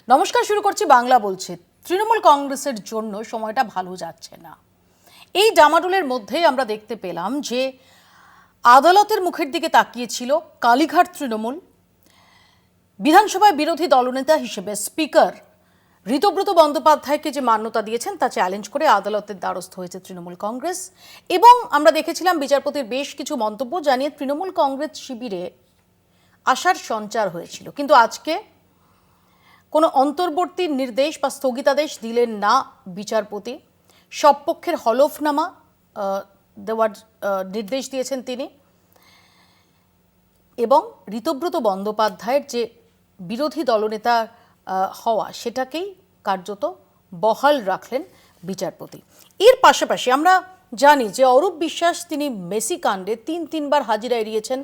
নমস্কার, শুরু করছি বাংলা বলছে। তৃণমূল কংগ্রেসের জন্য সময়টা ভালো যাচ্ছে না। এই ডামাডোলের মধ্যেই আমরা দেখতে পেলাম যে আদালতের মুখের দিকে তাকিয়েছিল কালীঘাট তৃণমূল। বিধানসভায় বিরোধী দলনেতা হিসেবে স্পিকার ঋতব্রত বন্দ্যোপাধ্যায়কে যে মান্যতা দিয়েছেন তা চ্যালেঞ্জ করে আদালতের দ্বারস্থ হয়েছে তৃণমূল কংগ্রেস। এবং আমরা দেখেছিলাম বিচারপতির বেশ কিছু মন্তব্য জানিয়ে তৃণমূল কংগ্রেস শিবিরে আশার সঞ্চার হয়েছিল। কিন্তু আজকে কোনো অন্তর্বর্তী নির্দেশ বা স্থগিতাদেশ দিলেন না বিচারপতি। সব পক্ষের হলফনামা দেওয়ার নির্দেশ দিয়েছেন তিনি, এবং ঋতব্রত বন্দ্যোপাধ্যায়ের যে বিরোধী দলনেতা হওয়া সেটাকেই কার্যত বহাল রাখলেন বিচারপতি। এর পাশাপাশি আমরা জানি যে অরূপ বিশ্বাস তিনি মেসি কাণ্ডে তিনবার হাজিরা এড়িয়েছেন।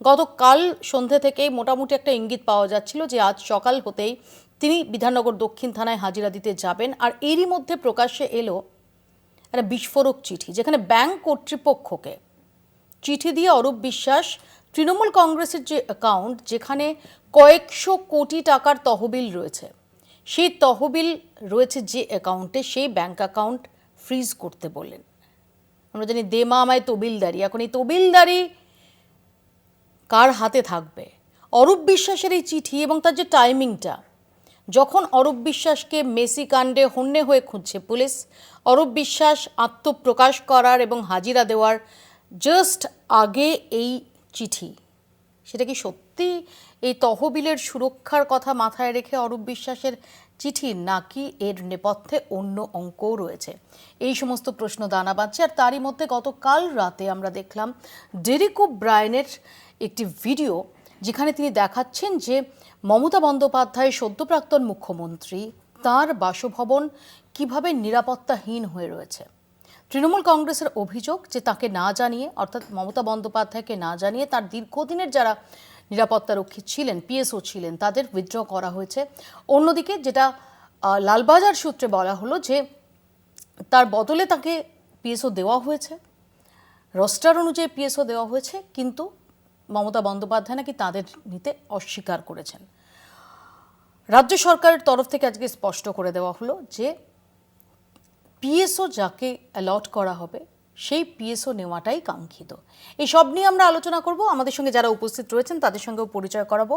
গতকাল সন্ধ্যে থেকেই মোটামুটি একটা ইঙ্গিত পাওয়া যাচ্ছিল যে আজ সকাল হতেই তিনি বিধাননগর দক্ষিণ থানায় হাজিরা দিতে যাবেন। আর এরই মধ্যে প্রকাশ্যে এলো একটা বিস্ফোরক চিঠি, যেখানে ব্যাংক কর্তৃপক্ষকে চিঠি দিয়ে অরূপ বিশ্বাস তৃণমূল কংগ্রেসের যে অ্যাকাউন্ট, যেখানে কয়েকশো কোটি টাকার তহবিল রয়েছে, সেই তহবিল রয়েছে যে অ্যাকাউন্টে, সেই ব্যাংক অ্যাকাউন্ট ফ্রিজ করতে বললেন। আমরা জানি দেমা আমায় তহবিলদারি, এখন এই তহবিলদারি কার হাতে থাকবে? অরূপ বিশ্বাসের এই চিঠি এবং তার যে টাইমিংটা, যখন অরূপ বিশ্বাসকে মেসি কাণ্ডে হন্যে হয়ে খুঁজছে পুলিশ, অরূপ বিশ্বাস আত্মপ্রকাশ করার এবং হাজিরা দেওয়ার জাস্ট আগে এই চিঠি, সেটা কি সত্যি এই তহবিলের সুরক্ষার কথা মাথায় রেখে অরূপ বিশ্বাসের চিঠি, নাকি এর নেপথ্যে অন্য অঙ্কও রয়েছে? এই সমস্ত প্রশ্ন দানা বাঁধছে। আর তারই মধ্যে গতকাল রাতে আমরা দেখলাম ডেরেক ওব্রায়েনের একটি ভিডিও, যেখানে তিনি দেখাচ্ছেন যে মমতা বন্দ্যোপাধ্যায় সদ্যপ্রাক্তন মুখ্যমন্ত্রী, তার বাসভবন কিভাবে নিরাপত্তাহীন হয়ে রয়েছে। তৃণমূল কংগ্রেসের অভিযোগ যে তাকে না জানিয়ে, অর্থাৎ মমতা বন্দ্যোপাধ্যায়কে না জানিয়ে তার দীর্ঘদিনের যারা নিরাপত্তারক্ষী ছিলেন, পিএসও ছিলেন, তাদের উইথড্র করা হয়েছে। অন্যদিকে যেটা লালবাজার সূত্রে বলা হলো যে তার বদলে তাকে পিএসও দেওয়া হয়েছে, রোস্টার অনুযায়ী পিএসও দেওয়া হয়েছে, কিন্তু মমতা বন্দ্যোপাধ্যায় নাকি তাদের নিতে অস্বীকার করেছেন। রাজ্য সরকারের তরফ থেকে আজকে স্পষ্ট করে দেওয়া হলো যে পিএসও যাকে অ্যালট করা হবে সেই পিএসও নেওয়াটাই কাঙ্ক্ষিত। এই সব নিয়ে আমরা আলোচনা করব। আমাদের সঙ্গে যারা উপস্থিত রয়েছেন তাদের সঙ্গেও পরিচয় করাবো।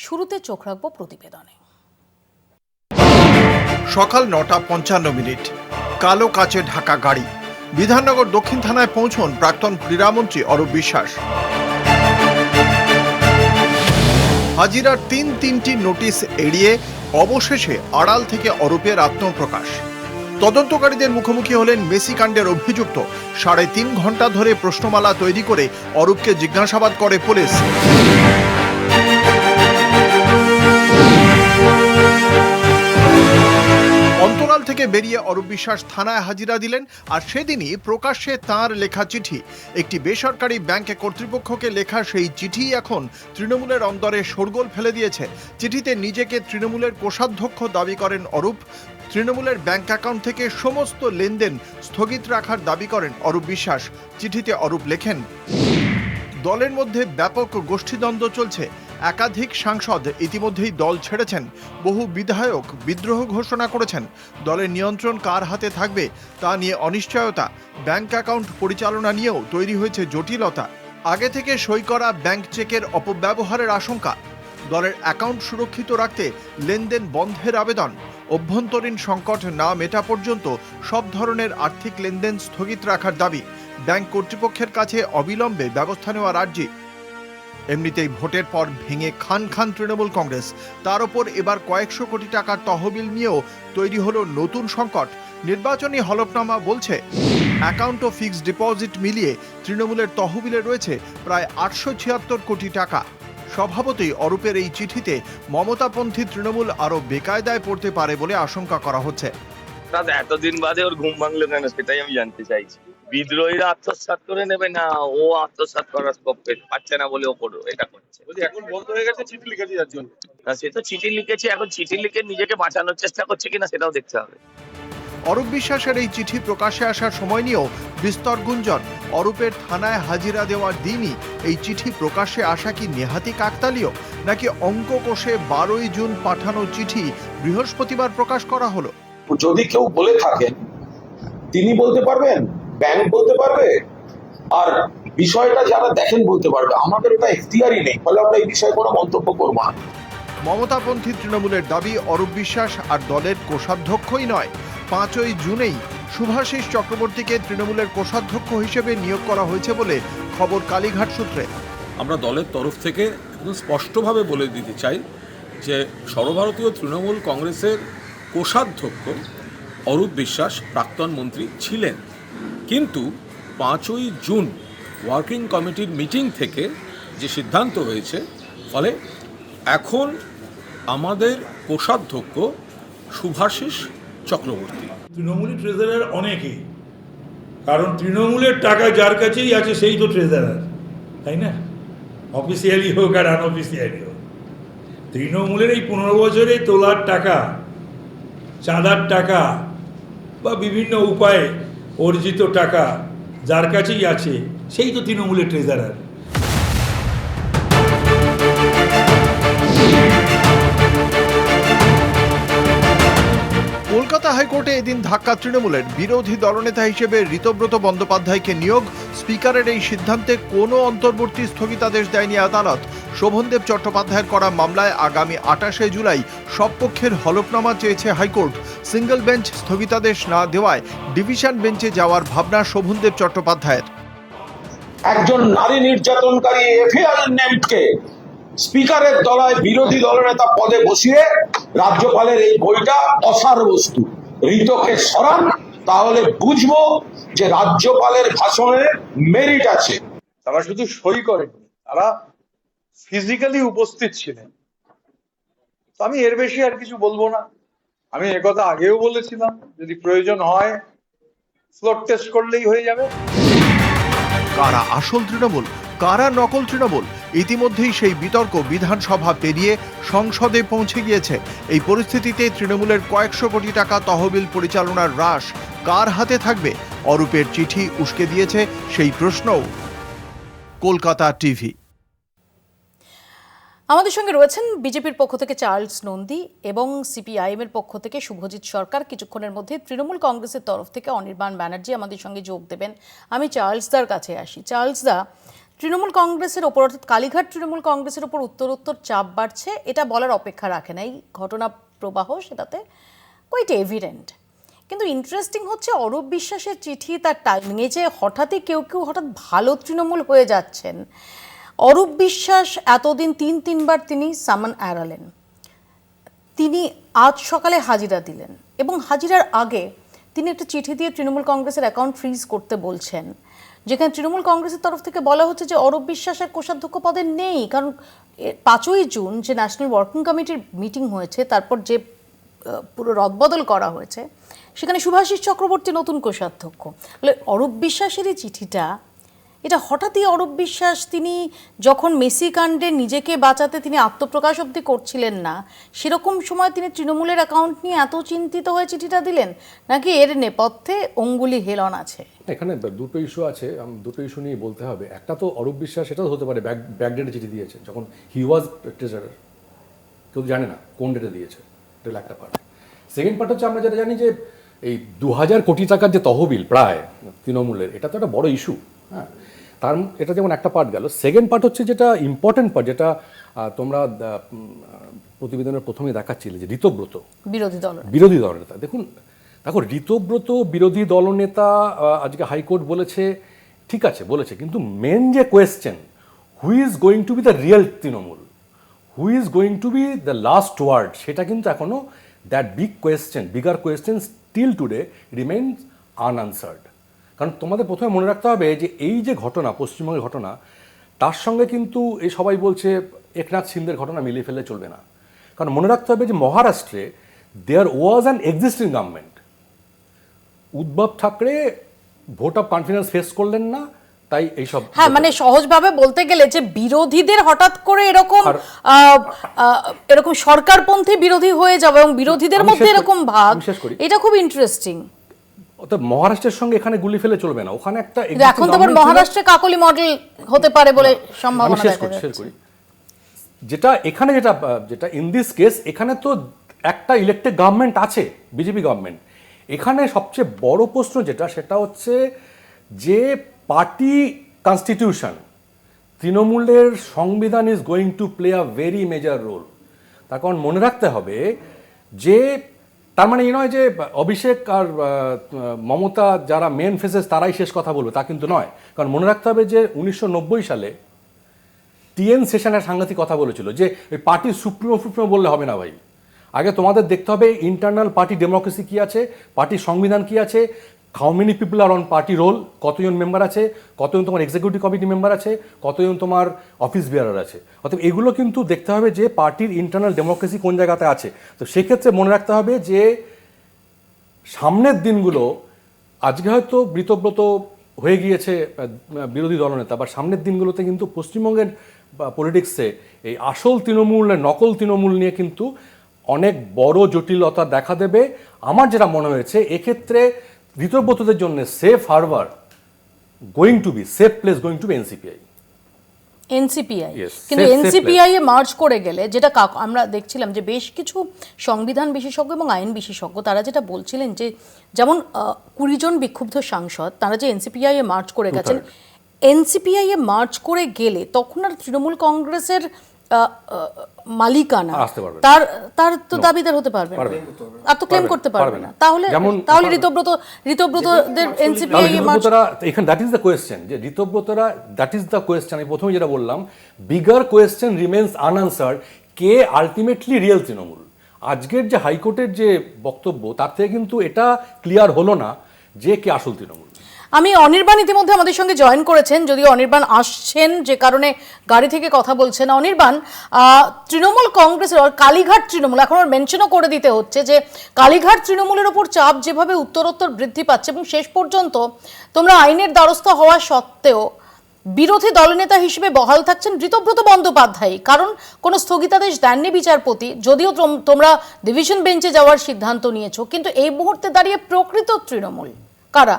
শুরুতে চোখ রাখবো প্রতিবেদনে। সকাল 9:55, কালো কাচে ঢাকা গাড়ি। বিধাননগর দক্ষিণ থানায় পৌঁছন প্রাক্তন ক্রীড়ামন্ত্রী অরূপ বিশ্বাস। হাজিরার তিনটি নোটিশ এড়িয়ে অবশেষে আড়াল থেকে অরূপের আত্মপ্রকাশ। তদন্তকারীদের মুখোমুখি হলেন মেসি কাণ্ডের অভিযুক্ত। 3.5 ঘন্টা ধরে প্রশ্নমালা তৈরি করে অরূপকে জিজ্ঞাসাবাদ করে পুলিশ। অন্তরাল থেকে বেরিয়ে অরূপ বিশ্বাস থানায় হাজিরা দিলেন। আর সেদিনই প্রকাশ্যে তাঁর লেখা চিঠি, একটি বেসরকারি ব্যাংক কর্তৃপক্ষকে লেখা সেই চিঠি এখন তৃণমূলের অন্দরে শোরগোল ফেলে দিয়েছে। চিঠিতে নিজেকে তৃণমূলের কোষাধ্যক্ষ দাবি করেন অরূপ। তৃণমূলের ব্যাংক অ্যাকাউন্ট থেকে সমস্ত লেনদেন স্থগিত রাখার দাবি করেন অরূপ বিশ্বাস। চিঠিতে অরূপ লেখেন, দলের মধ্যে ব্যাপক গোষ্ঠীদ্বন্দ্ব চলছে। একাধিক সাংসদ ইতিমধ্যেই দল ছেড়েছেন। বহু বিধায়ক বিদ্রোহ ঘোষণা করেছেন। দলের নিয়ন্ত্রণ কার হাতে থাকবে তা নিয়ে অনিশ্চয়তা। ব্যাংক অ্যাকাউন্ট পরিচালনা নিয়েও তৈরি হয়েছে জটিলতা। আগে থেকে সই করা ব্যাংক চেকের অপব্যবহারের আশঙ্কা। দলের অ্যাকাউন্ট সুরক্ষিত রাখতে লেনদেন বন্ধের আবেদন। অভ্যন্তরীণ সংকট না মেটা পর্যন্ত সব ধরনের আর্থিক লেনদেন স্থগিত রাখার দাবি। ব্যাংক কর্তৃপক্ষের কাছে অবিলম্বে ব্যবস্থা নেওয়ার আর্জি। এমনিতেই ভোটের পর ভেঙে খান তৃণমূল কংগ্রেস, তার ওপর এবার কয়েকশো কোটি টাকার তহবিল নিয়েও তৈরি হলো নতুন সংকট। নির্বাচনী হলফনামা বলছে অ্যাকাউন্ট ও ফিক্সড ডিপোজিট মিলিয়ে তৃণমূলের তহবিলে রয়েছে প্রায় 876 কোটি টাকা। স্বভাবতই অরূপের এই চিঠিতে মমতাপন্থী তৃণমূল আরো বেকায়দায় পড়তে পারে বলে আশঙ্কা করা হচ্ছে। এতদিন বাদে ওর ঘুম ভাঙলো কেন সেটাই আমি জানতে চাইছি। বিদ্রোহীরা আত্মসাৎ করে নেবে না, ও আত্মসাৎ করার স্কোপ পাচ্ছে না বলে ও এটা করছে। এখন বন্ধ হয়ে গেছে চিঠি লিখেছে যার জন্য। সে তো চিঠি লিখেছে, এখন চিঠি লিখে নিজেকে বাঁচানোর চেষ্টা করছে কিনা সেটাও দেখতে হবে। অরূপ বিশ্বাসের এই চিঠি প্রকাশ্যে আসার সময় নিয়েও বিস্তর গুঞ্জন। অরূপের থানায় হাজিরা দেওয়ার দিনই এই চিঠি প্রকাশ্যে আসা কি নেহাতি কাকতালীয়, নাকি অঙ্ক কষে 12ই জুন পাঠানো চিঠি বৃহস্পতিবার প্রকাশ করা হলো? যদি কেউ বলে থাকেন তিনি বলতে পারবেন, ব্যাংক বলতে পারবে, আর বিষয়টা যারা দেখেন বলতে পারবে। আমাদের ওটা এখতিয়ারই নেই, ফলে আমরা এই বিষয়ে কোনো মন্তব্য করবো না। মমতাপন্থী তৃণমূলের দাবি, অরূপ বিশ্বাস আর দলের কোষাধ্যক্ষই নয়, 5ই জুনেই শুভাশিস চক্রবর্তীকে তৃণমূলের কোষাধ্যক্ষ হিসেবে নিয়োগ করা হয়েছে বলে খবর কালীঘাট সূত্রে। আমরা দলের তরফ থেকে একদম স্পষ্টভাবে বলে দিতে চাই যে সর্বভারতীয় তৃণমূল কংগ্রেসের কোষাধ্যক্ষ অরূপ বিশ্বাস প্রাক্তন মন্ত্রী ছিলেন, কিন্তু 5ই জুন ওয়ার্কিং কমিটির মিটিং থেকে যে সিদ্ধান্ত হয়েছে, ফলে এখন আমাদের কোষাধ্যক্ষ শুভাশিস চক্রবর্তী। তৃণমূলের ট্রেজারার অনেকেই, কারণ তৃণমূলের টাকা যার কাছেই আছে সেই তো ট্রেজারার, তাই না? অফিসিয়ালি হোক আর আনঅফিসিয়ালি হোক, তৃণমূলের এই 15 বছরে তোলার টাকা, চাঁদার টাকা বা বিভিন্ন উপায়ে অর্জিত টাকা যার কাছেই আছে সেই তো তৃণমূলের ট্রেজারার। কলকাতা হাইকোর্টে এদিন ধাক্কা তৃণমূলের। বিরোধী দলনেতা হিসেবে ঋতব্রত বন্দ্যোপাধ্যায়কে নিয়োগ, স্পিকারের এই সিদ্ধান্তে কোনো অন্তর্বর্তী স্থগিতাদেশ দেয়নি আদালত। শোভনদেব চট্টোপাধ্যায়ের করা মামলায় আগামী 28শে জুলাই সব পক্ষের হলফনামা চেয়েছে হাইকোর্ট। সিঙ্গল বেঞ্চ স্থগিতাদেশ না দেওয়ায় ডিভিশন বেঞ্চে যাওয়ার ভাবনা শোভনদেব চট্টোপাধ্যায়ের। একজন নারী নির্যাতনকারী এফআইআর নেমকে স্পিকারের দলায় বিরোধী দলনেতা পদে বসিয়ে রাজ্যপালের এই বইটা অসার বস্তু। ঋতকে সরান, তাহলে বুঝবো যে রাজ্যপালের ভাষণে মেরিট আছে। তারা শুধু সই করেন, তারা ফিজিক্যালি উপস্থিত ছিলেন। তো আমি এর বেশি আর কিছু বলবো না। আমি একথা আগেও বলেছিলাম, যদি প্রয়োজন হয় ফ্লোর টেস্ট করলেই হয়ে যাবে। কারা আসল তৃণমূল, কারা নকল তৃণমূল, ইতিমধ্যেই সেই বিতর্ক বিধানসভা পেরিয়ে সংসদে পৌঁছে গিয়েছে। এই পরিস্থিতিতে তৃণমূলের কয়েকশো কোটি টাকা তহবিল পরিচালনার রাশ কার হাতে থাকবে? অরূপের চিঠি উস্কে দিয়েছে সেই প্রশ্নও। কলকাতা টিভি। আমাদের সঙ্গে রয়েছেন বিজেপির পক্ষ থেকে চার্লস নন্দী এবং সিপিআইএম এর পক্ষ থেকে শুভজিৎ সরকার। কিছুক্ষণের মধ্যে তৃণমূল কংগ্রেসের তরফ থেকে অনির্বাণ ব্যানার্জি আমাদের সঙ্গে যোগ দেবেন। আমি চার্লসদার কাছে আসি। চার্লসদা, তৃণমূল কংগ্রেসের ওপর, অর্থাৎ কালীঘাট তৃণমূল কংগ্রেসের ওপর উত্তরোত্তর চাপ বাড়ছে, এটা বলার অপেক্ষা রাখে না। এই ঘটনা প্রবাহ সেটাতে কোয়াইট এভিডেন্ট। কিন্তু ইন্টারেস্টিং হচ্ছে অরূপ বিশ্বাসের চিঠি, তার টাইমিংয়ে যে হঠাৎই কেউ হঠাৎ ভালো তৃণমূল হয়ে যাচ্ছেন। অরূপ বিশ্বাস এতদিন তিনবার তিনি সামন এড়ালেন, তিনি আজ সকালে হাজিরা দিলেন এবং হাজিরার আগে তিনি একটা চিঠি দিয়ে তৃণমূল কংগ্রেসের অ্যাকাউন্ট ফ্রিজ করতে বলছেন, যেখানে তৃণমূল কংগ্রেসের তরফ থেকে বলা হচ্ছে যে অরূপ বিশ্বাসের কোষাধ্যক্ষ পদে নেই, কারণ 5ই জুন যে ন্যাশনাল ওয়ার্কিং কমিটির মিটিং হয়েছে, তারপর যে পুরো রদবদল করা হয়েছে, সেখানে শুভাশিস চক্রবর্তী নতুন কোষাধ্যক্ষ। তাহলে অরূপ বিশ্বাসের এই চিঠিটা, এটা হঠাৎই অরূপ বিশ্বাস তিনি যখন মেসি কাণ্ডে নিজেকে বাঁচাতে তিনি আত্মপ্রকাশ অবধি করছিলেন না, সেরকম সময় তিনি তৃণমূলের অ্যাকাউন্ট নিয়ে এত চিন্তিত হয়ে চিঠিটা দিলেন, নাকি এর নেপথ্যে অঙ্গুলি হেলন আছে? এখানে দুটো ইস্যু আছে, দুটো ইস্যু নিয়ে বলতে হবে। একটা তো অরূপ বিশ্বাস, এটাও হতে পারে ব্যাকডেটে চিঠি দিয়েছে, যখন হি ওয়াজ ট্রেজারার, কেউ জানে না কোন ডেটে দিয়েছে, এটা একটা পার্ট। সেকেন্ড পার্ট হচ্ছে আমরা যেটা জানি যে এই 2000 কোটি টাকার যে তহবিল প্রায় তৃণমূলের, এটা তো একটা বড় ইস্যু। হ্যাঁ, তার এটা যেমন একটা পার্ট গেল। সেকেন্ড পার্ট হচ্ছে যেটা ইম্পর্টেন্ট পার্ট, যেটা তোমরা প্রতিবেদনের প্রথমেই দেখাচ্ছিলে, যে ঋতব্রত বিরোধী দলনেতা। দেখো ঋতব্রত বিরোধী দলনেতা আজকে হাইকোর্ট বলেছে, ঠিক আছে বলেছে, কিন্তু মেন যে question, who is going to be the real Trinamool, who is going to be the last word, সেটা কিন্তু এখনো that bigger question still today remains unanswered. কারণ তোমাদের প্রথমে মনে রাখতে হবে যে এই যে ঘটনা, পশ্চিমবঙ্গের ঘটনা, তার সঙ্গে কিন্তু এই সবাই বলছে একনাথ সিন্দের ঘটনা মিলিয়ে ফেললে চলবে না। কারণ মনে রাখতে হবে যে মহারাষ্ট্রে there was an existing government. Uddhav Thackeray vote of confidence face করলেন না, তাই এইসব। হ্যাঁ, মানে সহজভাবে বলতে গেলে যে বিরোধীদের হঠাৎ করে এরকম সরকারপন্থী বিরোধী হয়ে যাবে এবং বিরোধীদের মধ্যে এরকম ভাগ, এটা খুব ইন্টারেস্টিং। অর্থাৎ মহারাষ্ট্রের সঙ্গে এখানে গুলি ফেলে চলবে না, ওখানে একটা কিন্তু এখন তো আবার government ছিল। মহারাষ্ট্রে কাকলি মডেল হতে পারে বলে আমি সম্ভাবনা শেষ দেখা করি যাচ্ছে। যেটা এখানে যেটা ইন দিস কেস, এখানে তো একটা ইলেক্টেড গভর্নমেন্ট আছে, বিজেপি গভর্নমেন্ট। এখানে সবচেয়ে বড় প্রশ্ন সেটা হচ্ছে যে পার্টি কনস্টিটিউশন, তৃণমূলের সংবিধান is going to play a very major role. তার কারণ মনে রাখতে হবে যে, তার মানে এই নয় যে অভিষেক আর মমতা যারা মেন ফেসেস তারাই শেষ কথা বলবে, তা কিন্তু নয়। কারণ মনে রাখতে হবে যে 1990 সালে টিএন সেশনের সাংঘাতিক কথা বলেছিল যে ওই পার্টি সুপ্রিমো বললে হবে না ভাই, আগে তোমাদের দেখতে হবে ইন্টারনাল পার্টি ডেমোক্রেসি কি আছে, পার্টির সংবিধান কি আছে, how many people are on party roll, কতজন মেম্বার আছে, কতজন তোমার এক্সিকিউটিভ কমিটি মেম্বার আছে, কতজন তোমার অফিস বিয়ারার আছে। অর্থাৎ এগুলো কিন্তু দেখতে হবে যে পার্টির ইন্টারনাল ডেমোক্রেসি কোন জায়গাতে আছে। তো সেক্ষেত্রে মনে রাখতে হবে যে সামনের দিনগুলো, আজকে হয়তো ব্রীতব্রত হয়ে গিয়েছে বিরোধী দলনেতা, বা সামনের দিনগুলোতে কিন্তু পশ্চিমবঙ্গের পলিটিক্সে এই আসল তৃণমূল নকল তৃণমূল নিয়ে কিন্তু অনেক বড় জটিলতা দেখা দেবে। আমার যেটা মনে হয়েছে এক্ষেত্রে ঋতব্রতদের জন্য safe harbour safe place going to be NCPI. NCPI, Yes, কিন্তু safe এনসিপিআই এ মার্জ করে গেলে যেটা আমরা দেখছিলাম যে বেশ কিছু সংবিধান বিশেষজ্ঞ এবং আইন বিশেষজ্ঞ তারা যেটা বলছিলেন যে, যেমন 20 জন বিক্ষুব্ধ সাংসদ তারা যে এনসিপিআই এ মার্চ করে গেছেন, এনসিপিআই এ মার্চ করে গেলে তখন আর তৃণমূল কংগ্রেসের মালিকানা আসতে পারবে না। তার তো দাবিদার হতে পারবে না, আর তো ক্লেম করতে পারবে না। তাহলে যেমন- তাহলে ঋতব্রতদের এনসিপিআই এ মার্চ, এখানে দ্যাট ইজ দ্য কোয়েশ্চেন, যে ঋতব্রতরা, দ্যাট ইজ দ্য কোয়েশ্চেন। আমি প্রথমে যেটা বললাম, বিগার কোয়েশ্চেন রিমেন্স আনআনসার্ড, কে আলটিমেটলি রিয়েল তৃণমূল। আজকের যে হাইকোর্টের যে বক্তব্য, তার থেকে কিন্তু এটা ক্লিয়ার হলো না যে কে আসল তৃণমূল। আমি অনির্বাণ ইতিমধ্যে আমাদের সঙ্গে জয়েন করেছেন, যদিও অনির্বাণ আসছেন যে কারণে গাড়ি থেকে কথা বলছেন। অনির্বাণ, তৃণমূল কংগ্রেসের কালীঘাট তৃণমূল, এখন আর মেনশনও করে দিতে হচ্ছে যে কালীঘাট তৃণমূলের ওপর চাপ যেভাবে উত্তরোত্তর বৃদ্ধি পাচ্ছে এবং শেষ পর্যন্ত তোমরা আইনের দ্বারস্থ হওয়া সত্ত্বেও বিরোধী দলনেতা হিসেবে বহাল থাকছেন ঋতব্রত বন্দ্যোপাধ্যায়, কারণ কোনো স্থগিতাদেশ দেননি বিচারপতি, যদিও তোমরা ডিভিশন বেঞ্চে যাওয়ার সিদ্ধান্ত নিয়েছো। কিন্তু এই মুহূর্তে দাঁড়িয়ে প্রকৃত তৃণমূল কারা?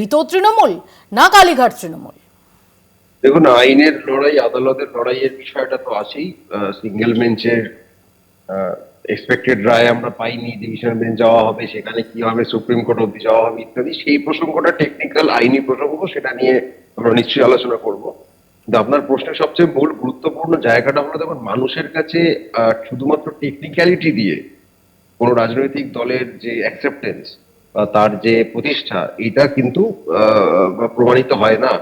ঋত তৃণমূল না কালীঘাট তৃণমূল? দেখুন, আইনের লড়াই, আদালতের লড়াইয়ের বিষয়টা তো আছেই। সিঙ্গেল বেঞ্চের এক্সপেক্টেড রায় আমরা পাইনি, ডিভিশন বেঞ্চ যাওয়া হবে, সেখানে কি হবে, সুপ্রিম কোর্ট অব্দি যাওয়া হবে ইত্যাদি, সেই প্রসঙ্গটা টেকনিক্যাল আইনি প্রসঙ্গ, সেটা নিয়ে আমরা নিশ্চয়ই আলোচনা করব। কিন্তু আপনার প্রশ্নের সবচেয়ে মূল গুরুত্বপূর্ণ জায়গাটা হলো, দেখুন, মানুষের কাছে শুধুমাত্র টেকনিক্যালিটি দিয়ে কোনো রাজনৈতিক দলের যে অ্যাকসেপ্টেন্স বা তার যে প্রতিষ্ঠা, এটা কিন্তু প্রমাণিত হয় না।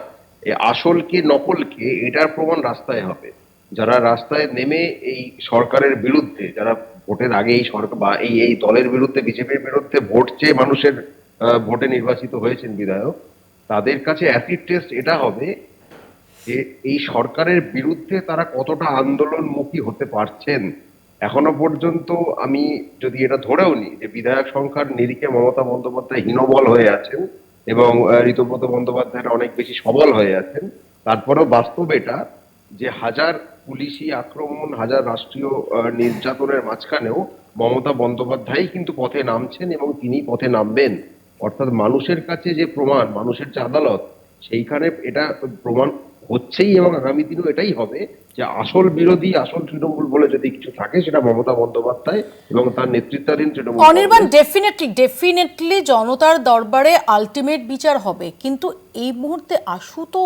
আসল কে নকল কে, এটার প্রমাণ রাস্তায় হবে। যারা রাস্তায় নেমে এই সরকারের বিরুদ্ধে, যারা ভোটের আগে এই সরকার বা এই দলের বিরুদ্ধে, বিজেপির বিরুদ্ধে ভোট চেয়ে মানুষের ভোটে নির্বাচিত হয়েছেন বিধায়ক, তাদের কাছে অ্যাসিড টেস্ট এটা হবে যে এই সরকারের বিরুদ্ধে তারা কতটা আন্দোলনমুখী হতে পারছেন। এখনো পর্যন্ত আমি যদি এটা ধরেও নিই যে বিধায়ক সংখ্যার নিরিখে মমতা বন্দ্যোপাধ্যায় হীনবল হয়ে আছেন এবং ঋতব্রত বন্দ্যোপাধ্যায় অনেক বেশি সবল হয়ে আছেন, তারপরেও বাস্তব এটা যে হাজার পুলিশি আক্রমণ, হাজার রাষ্ট্রীয় নির্যাতনের মাঝখানেও মমতা বন্দ্যোপাধ্যায় কিন্তু পথে নামছেন এবং তিনি পথে নামবেন। অর্থাৎ মানুষের কাছে যে প্রমাণ, মানুষের যে আদালত, সেইখানে এটা প্রমাণ হচ্ছেই এবং আগামী দিনেও এটাই হবে যে আসল বিরোধী, আসল তৃণমূল বলে যদি কিছু থাকে, সেটা মমতা বন্দ্যোপাধ্যায় এবং তার নেতৃত্বাধীন তৃণমূল। অনির্বাণ, ডেফিনেটলি জনতার দরবারে আলটিমেট বিচার হবে, কিন্তু এই মুহূর্তে আশু তো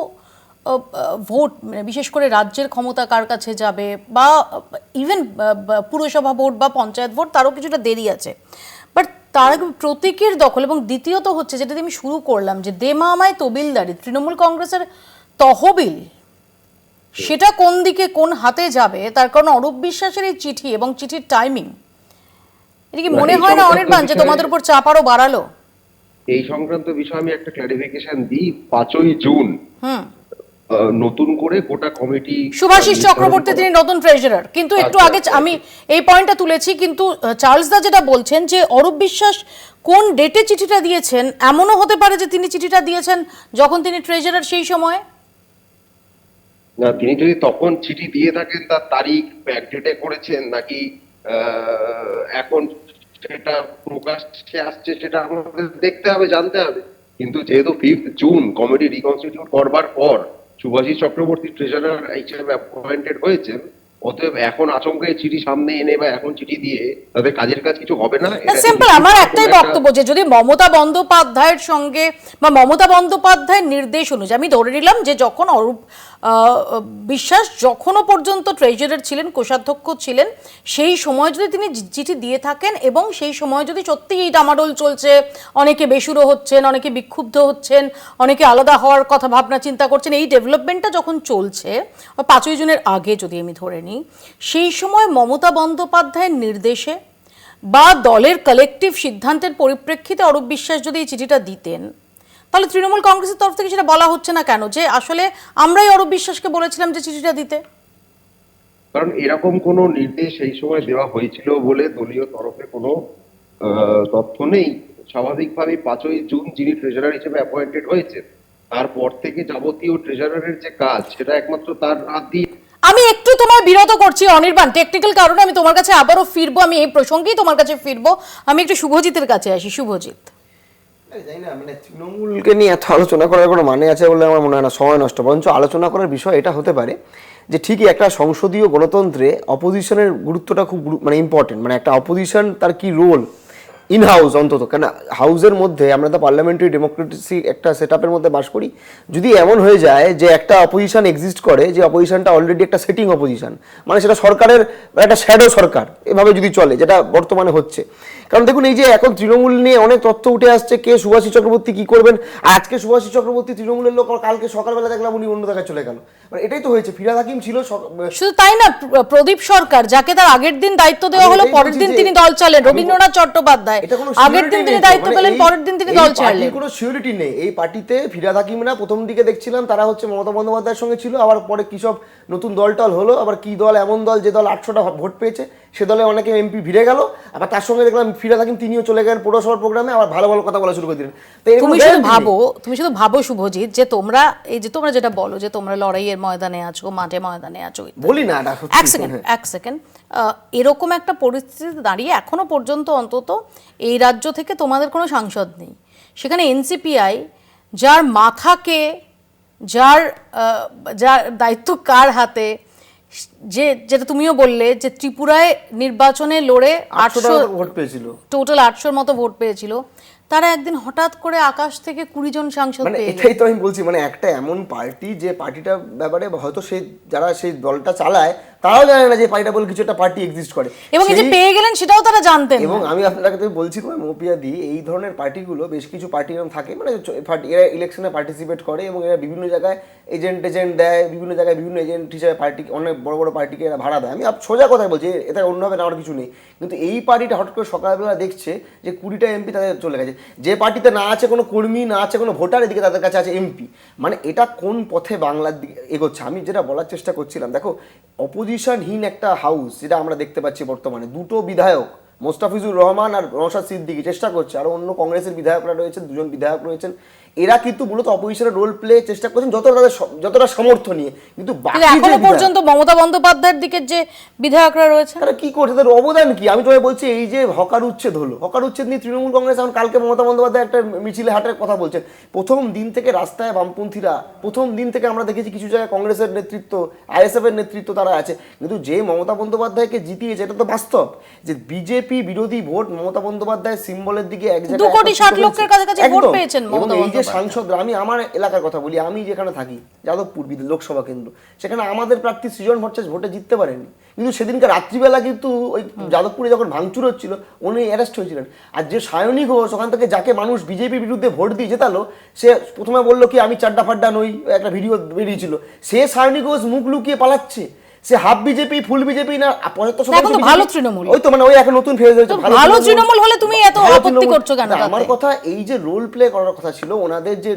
ভোট, বিশেষ করে রাজ্যের ক্ষমতা কার কাছে যাবে, বা ইভেন পুরসভা ভোট বা পঞ্চায়েত ভোট, তারও কিছুটা দেরি আছে। বাট তার আগে প্রতীকের দখল, এবং দ্বিতীয়ত হচ্ছে যেটা আমি শুরু করলাম যে দেমা আমায় তবিলদারি, তৃণমূল কংগ্রেসের তহবিল, সেটা কোন দিকে কোন হাতে যাবে, তার কারণ অরূপ বিশ্বাসের এই চিঠি এবং চিঠির টাইমিং, এটা কি মনে হয় না অনির্বাণ যে তোমাদের উপর চাপ আরো বাড়ালো? এই সংক্রান্ত বিষয়ে আমি একটা ক্লারিফিকেশন দিই। 5ই জুন নতুন করে গোটা কমিটি, সুভাষিস চক্রবর্তী তিনি নতুন ট্রেজারার, কিন্তু একটু আগে আমি এই পয়েন্টটা তুলেছি, কিন্তু চার্লস দা যেটা বলছেন যে অরূপ বিশ্বাস কোন ডেটে চিঠিটা দিয়েছেন, এমনও হতে পারে যে তিনি চিঠিটা দিয়েছেন যখন তিনি ট্রেজারার, সেই সময় না, তিনি যদি তখন চিঠি দিয়ে থাকেন, তার তারিখ ব্যাকডেটে করেছেন নাকি এখন সেটা প্রকাশ্যে আসছে সেটা আমাদের দেখতে হবে, জানতে হবে। কিন্তু যেহেতু 5 জুন কমিটি রিকনস্টিটিউট করবার পর শুভাশিস চক্রবর্তী ট্রেজারার হিসেবে অ্যাপয়েন্টেড হয়েছেন, অতএব এখন আচমকা এই চিঠি সামনে এনে বা এখন চিঠি দিয়ে তাদের কাজের কাজ কিছু হবে না। সিম্পল আমার একটাই বক্তব্য যে যদি মমতা বন্দ্যোপাধ্যায়ের সঙ্গে বা মমতা বন্দ্যোপাধ্যায়ের নির্দেশ অনুযায়ী আমি ধরে নিলাম যে যখন অরূপ বিশ্বাস যখনও পর্যন্ত ট্রেজারার ছিলেন, কোষাধ্যক্ষ ছিলেন, সেই সময় যদি তিনি চিঠি দিয়ে থাকেন এবং সেই সময় যদি সত্যিই এই ডামাডোল চলছে, অনেকে বেসুরো হচ্ছেন, অনেকে বিক্ষুব্ধ হচ্ছেন, অনেকে আলাদা হওয়ার কথা ভাবনা চিন্তা করছেন, এই ডেভেলপমেন্টটা যখন চলছে 5ই জুনের আগে যদি আমি ধরে নিই, সেই সময় মমতা বন্দ্যোপাধ্যায়ের নির্দেশে বা দলের কালেকটিভ সিদ্ধান্তের পরিপ্রেক্ষিতে অরূপ বিশ্বাস যদি এই চিঠিটা দিতেন, তাহলে তৃণমূল কংগ্রেসের তরফ থেকে সেটা বলা হচ্ছে না কেন যে আসলে আমরাই অরূপ বিশ্বাসকে বলেছিলাম যে চিঠিটা দিতে? কারণ এরকম কোনো নির্দেশ সেই সময় দেওয়া হয়েছিল বলে দলীয় তরফে কোনো তথ্য নেই। স্বাভাবিকভাবেই 5ই জুন যিনি ট্রেজারার হিসেবে অ্যাপয়েন্টেড হয়েছে, তারপর থেকে যাবতীয় ট্রেজারারের যে কাজ সেটা একমাত্র তার হাত দিয়ে। আমি একটু তোমায় বিরত করছি অনির্বাণ, টেকনিক্যাল কারণে আমি তোমার কাছে আবারও ফিরবো, আমি এই প্রসঙ্গেই তোমার কাছে ফিরবো। আমি একটু শুভজিতের কাছে আসি। শুভজিৎ, জানি না, মানে তৃণমূলকে নিয়ে এত আলোচনা করার কোনো মানে আছে বলে আমার মনে হয় না, সময় নষ্ট। বরঞ্চ আলোচনা করার বিষয় এটা হতে পারে যে ঠিকই একটা সংসদীয় গণতন্ত্রে অপোজিশনের গুরুত্বটা খুব মানে ইম্পর্টেন্ট। মানে একটা অপোজিশন তার কি রোল ইন হাউস, অন্তত কেন হাউসের মধ্যে আমরা তো পার্লামেন্টারি ডেমোক্রেসি একটা সেট আপের মধ্যে বাস করি। যদি এমন হয়ে যায় যে একটা অপোজিশন এক্সিস্ট করে, যে অপোজিশনটা অলরেডি একটা সেটিং অপোজিশন, মানে সেটা সরকারের একটা শ্যাডো সরকার এভাবে যদি চলে, যেটা বর্তমানে হচ্ছে। কারণ দেখুন, এই যে এখন তৃণমূল নিয়ে অনেক তথ্য উঠে আসছে, কে শুভাশিস চক্রবর্তী কি করবেন, আজকে শুভাশিস চক্রবর্তী তৃণমূলের লোক, কালকে সকালবেলা দেখলাম উনি অন্য জায়গায় চলে গেল। মানে এটাই তো হয়েছে। ফিরহাদ হাকিম ছিল, শুধু তাই না, প্রদীপ সরকার যাকে তার আগের দিন দায়িত্ব দেওয়া হলো, পরের দিন তিনি দল চালেন। রবীন্দ্রনাথ চট্টোপাধ্যায় আগের দিন তিনি দায়িত্ব পেলেন, পরের দিন তিনি দল ছাড়লেন। কোনো সিউরিটি নেই এই পার্টিতে। ফিরহাদ হাকিমরা প্রথম দিকে দেখছিলাম তারা হচ্ছে মমতা বন্দ্যোপাধ্যায়ের সঙ্গে ছিল, আবার পরে কি সব নতুন দল টল হলো, আবার কি দল, এমন দল যে দল 800টা ভোট পেয়েছে সে দলে অনেকে এমপি ভিড়ে গেল, আবার তার সঙ্গে দেখলাম ফিরহাদ হাকিম তিনিও চলে গেলেন পৌরসভার প্রোগ্রামে, আবার ভালো ভালো কথা বলা শুরু করে দিলেন। তুমি শুধু ভাবো শুভজিৎ, যে তোমরা এই যে তোমরা যেটা বলো যে তোমরা লড়াইয়ের ময়দানে আছো, মাঠে ময়দানে আছো, বলি না, এক সেকেন্ড এরকম একটা পরিস্থিতিতে দাঁড়িয়ে এখনো পর্যন্ত অন্তত এই রাজ্য থেকে তোমাদের কোনো সাংসদ নেই। সেখানে এনসিপিআই যার মাথাকে, যার দায়িত্ব কার হাতে, যেটা তুমিও বললে যে ত্রিপুরায় নির্বাচনে লড়ে 800 ভোট পেয়েছিল, টোটাল 800-র মতো ভোট পেয়েছিল, তারা একদিন হঠাৎ করে আকাশ থেকে 20 জন সাংসদ পেয়ে এটাই তো আমি বলছি। মানে একটা এমন পার্টি যে পার্টিটা ব্যাপারে হয়তো সেই যারা সেই দলটা চালায় তারাও জানে না যে পার্টিটা বলে কিছু একটা পার্টি এক্সিস্ট করে, এবং এই যে পেয়ে গেলেন সেটাও তারা জানতেন। এবং আমি আপনাকে তো বলছি তোমায় মৌপিয়াদি, এই ধরনের পার্টিগুলো বেশ কিছু পার্টি এরকম থাকে, মানে এরা ইলেকশনে পার্টিসিপেট করে এবং এরা বিভিন্ন জায়গায় এজেন্ট দেয়, বিভিন্ন জায়গায় বিভিন্ন এজেন্ট হিসেবে পার্টি, অনেক বড় বড় পার্টিকে এরা ভাড়া দেয়। আমি সোজা কথাই বলছি, এটা অন্যভাবে নেওয়ার কিছু নেই। কিন্তু এই পার্টিটা হঠাৎ করে সকালবেলা দেখছে যে 20টা এমপি তাদের চলে গেছে, যে পার্টিতে না আছে কোনো কর্মী, না আছে কোনো ভোটার, এদিকে তাদের কাছে আছে এমপি। মানে এটা কোন পথে বাংলার দিকে এগোচ্ছে? আমি যেটা বলার চেষ্টা করছিলাম, দেখো অপোজিশনহীন একটা হাউস যেটা আমরা দেখতে পাচ্ছি বর্তমানে, দুটো বিধায়ক মোস্তাফিজুর রহমান আর নওশাদ সিদ্দিকী চেষ্টা করছে, আর অন্য কংগ্রেসের বিধায়করা রয়েছেন, 2 জন বিধায়ক রয়েছেন, এরা কিন্তু মূলত অপোজিশনের রোল প্লে চেষ্টা করছেন যতটা সামর্থ্য নিয়ে। কিন্তু এখনো পর্যন্ত মমতা বন্দ্যোপাধ্যায়ের দিকের যে বিধায়করা রয়েছে তারা কি করছে, তাদের অবদান কি? আমি তোমায় বলছি, এই যে হকার উচ্ছেদ হলো, হকার উচ্ছেদ নিয়ে তৃণমূল কংগ্রেস এখন কালকে মমতা বন্দ্যোপাধ্যায় একটা মিছিলে হাটের কথা বলছেন। প্রথম দিন থেকে রাস্তায় বামপন্থীরা, প্রথম দিন থেকে আমরা দেখেছি কিছু জায়গায় কংগ্রেসের নেতৃত্ব, আইএসএফ এর নেতৃত্ব তারা আছে, কিন্তু যে মমতা বন্দ্যোপাধ্যায়কে জিতিয়েছে এটা তো বাস্তব যে বিজেপি বিরোধী ভোট মমতা বন্দ্যোপাধ্যায় সিম্বলের দিকে এক জায়গায় 2,60,00,000 লোকের কাছাকাছি ভোট পেয়েছেন। এবং এই যে সাংসদরা, আমি আমার এলাকার কথা বলি, আমি যেখানে থাকি যাদবপুর লোকসভা কেন্দ্র, সেখানে আমাদের প্রার্থী সৃজন ভট্টাচার্য ভোটে জিততে পারেনি, কিন্তু সেদিনকে রাত্রিবেলা কিন্তু ওই যাদবপুরে যখন ভাঙচুর হচ্ছিল উনি অ্যারেস্ট হয়েছিলেন। আর যে সায়নী ঘোষ ওখান থেকে, যাকে মানুষ বিজেপির বিরুদ্ধে ভোট দিয়ে জেতালো, সে প্রথমে বললো কি আমি চাড্ডা ফাড্ডা নই, একটা ভিডিও বেরিয়েছিল, সে সায়নী ঘোষ মুখ লুকিয়ে পালাচ্ছে। সে হাফ বিজেপি ফুল বিজেপি না 75% ভালো তৃণমূল, ওই তো মানে ওই এখন নতুন ফেজ হয়েছে ভালো তৃণমূল হলে তুমি এত আপত্তি করছো কেন? আমার কথা এই যে রোল প্লে করার কথা ছিল, ওনাদের যে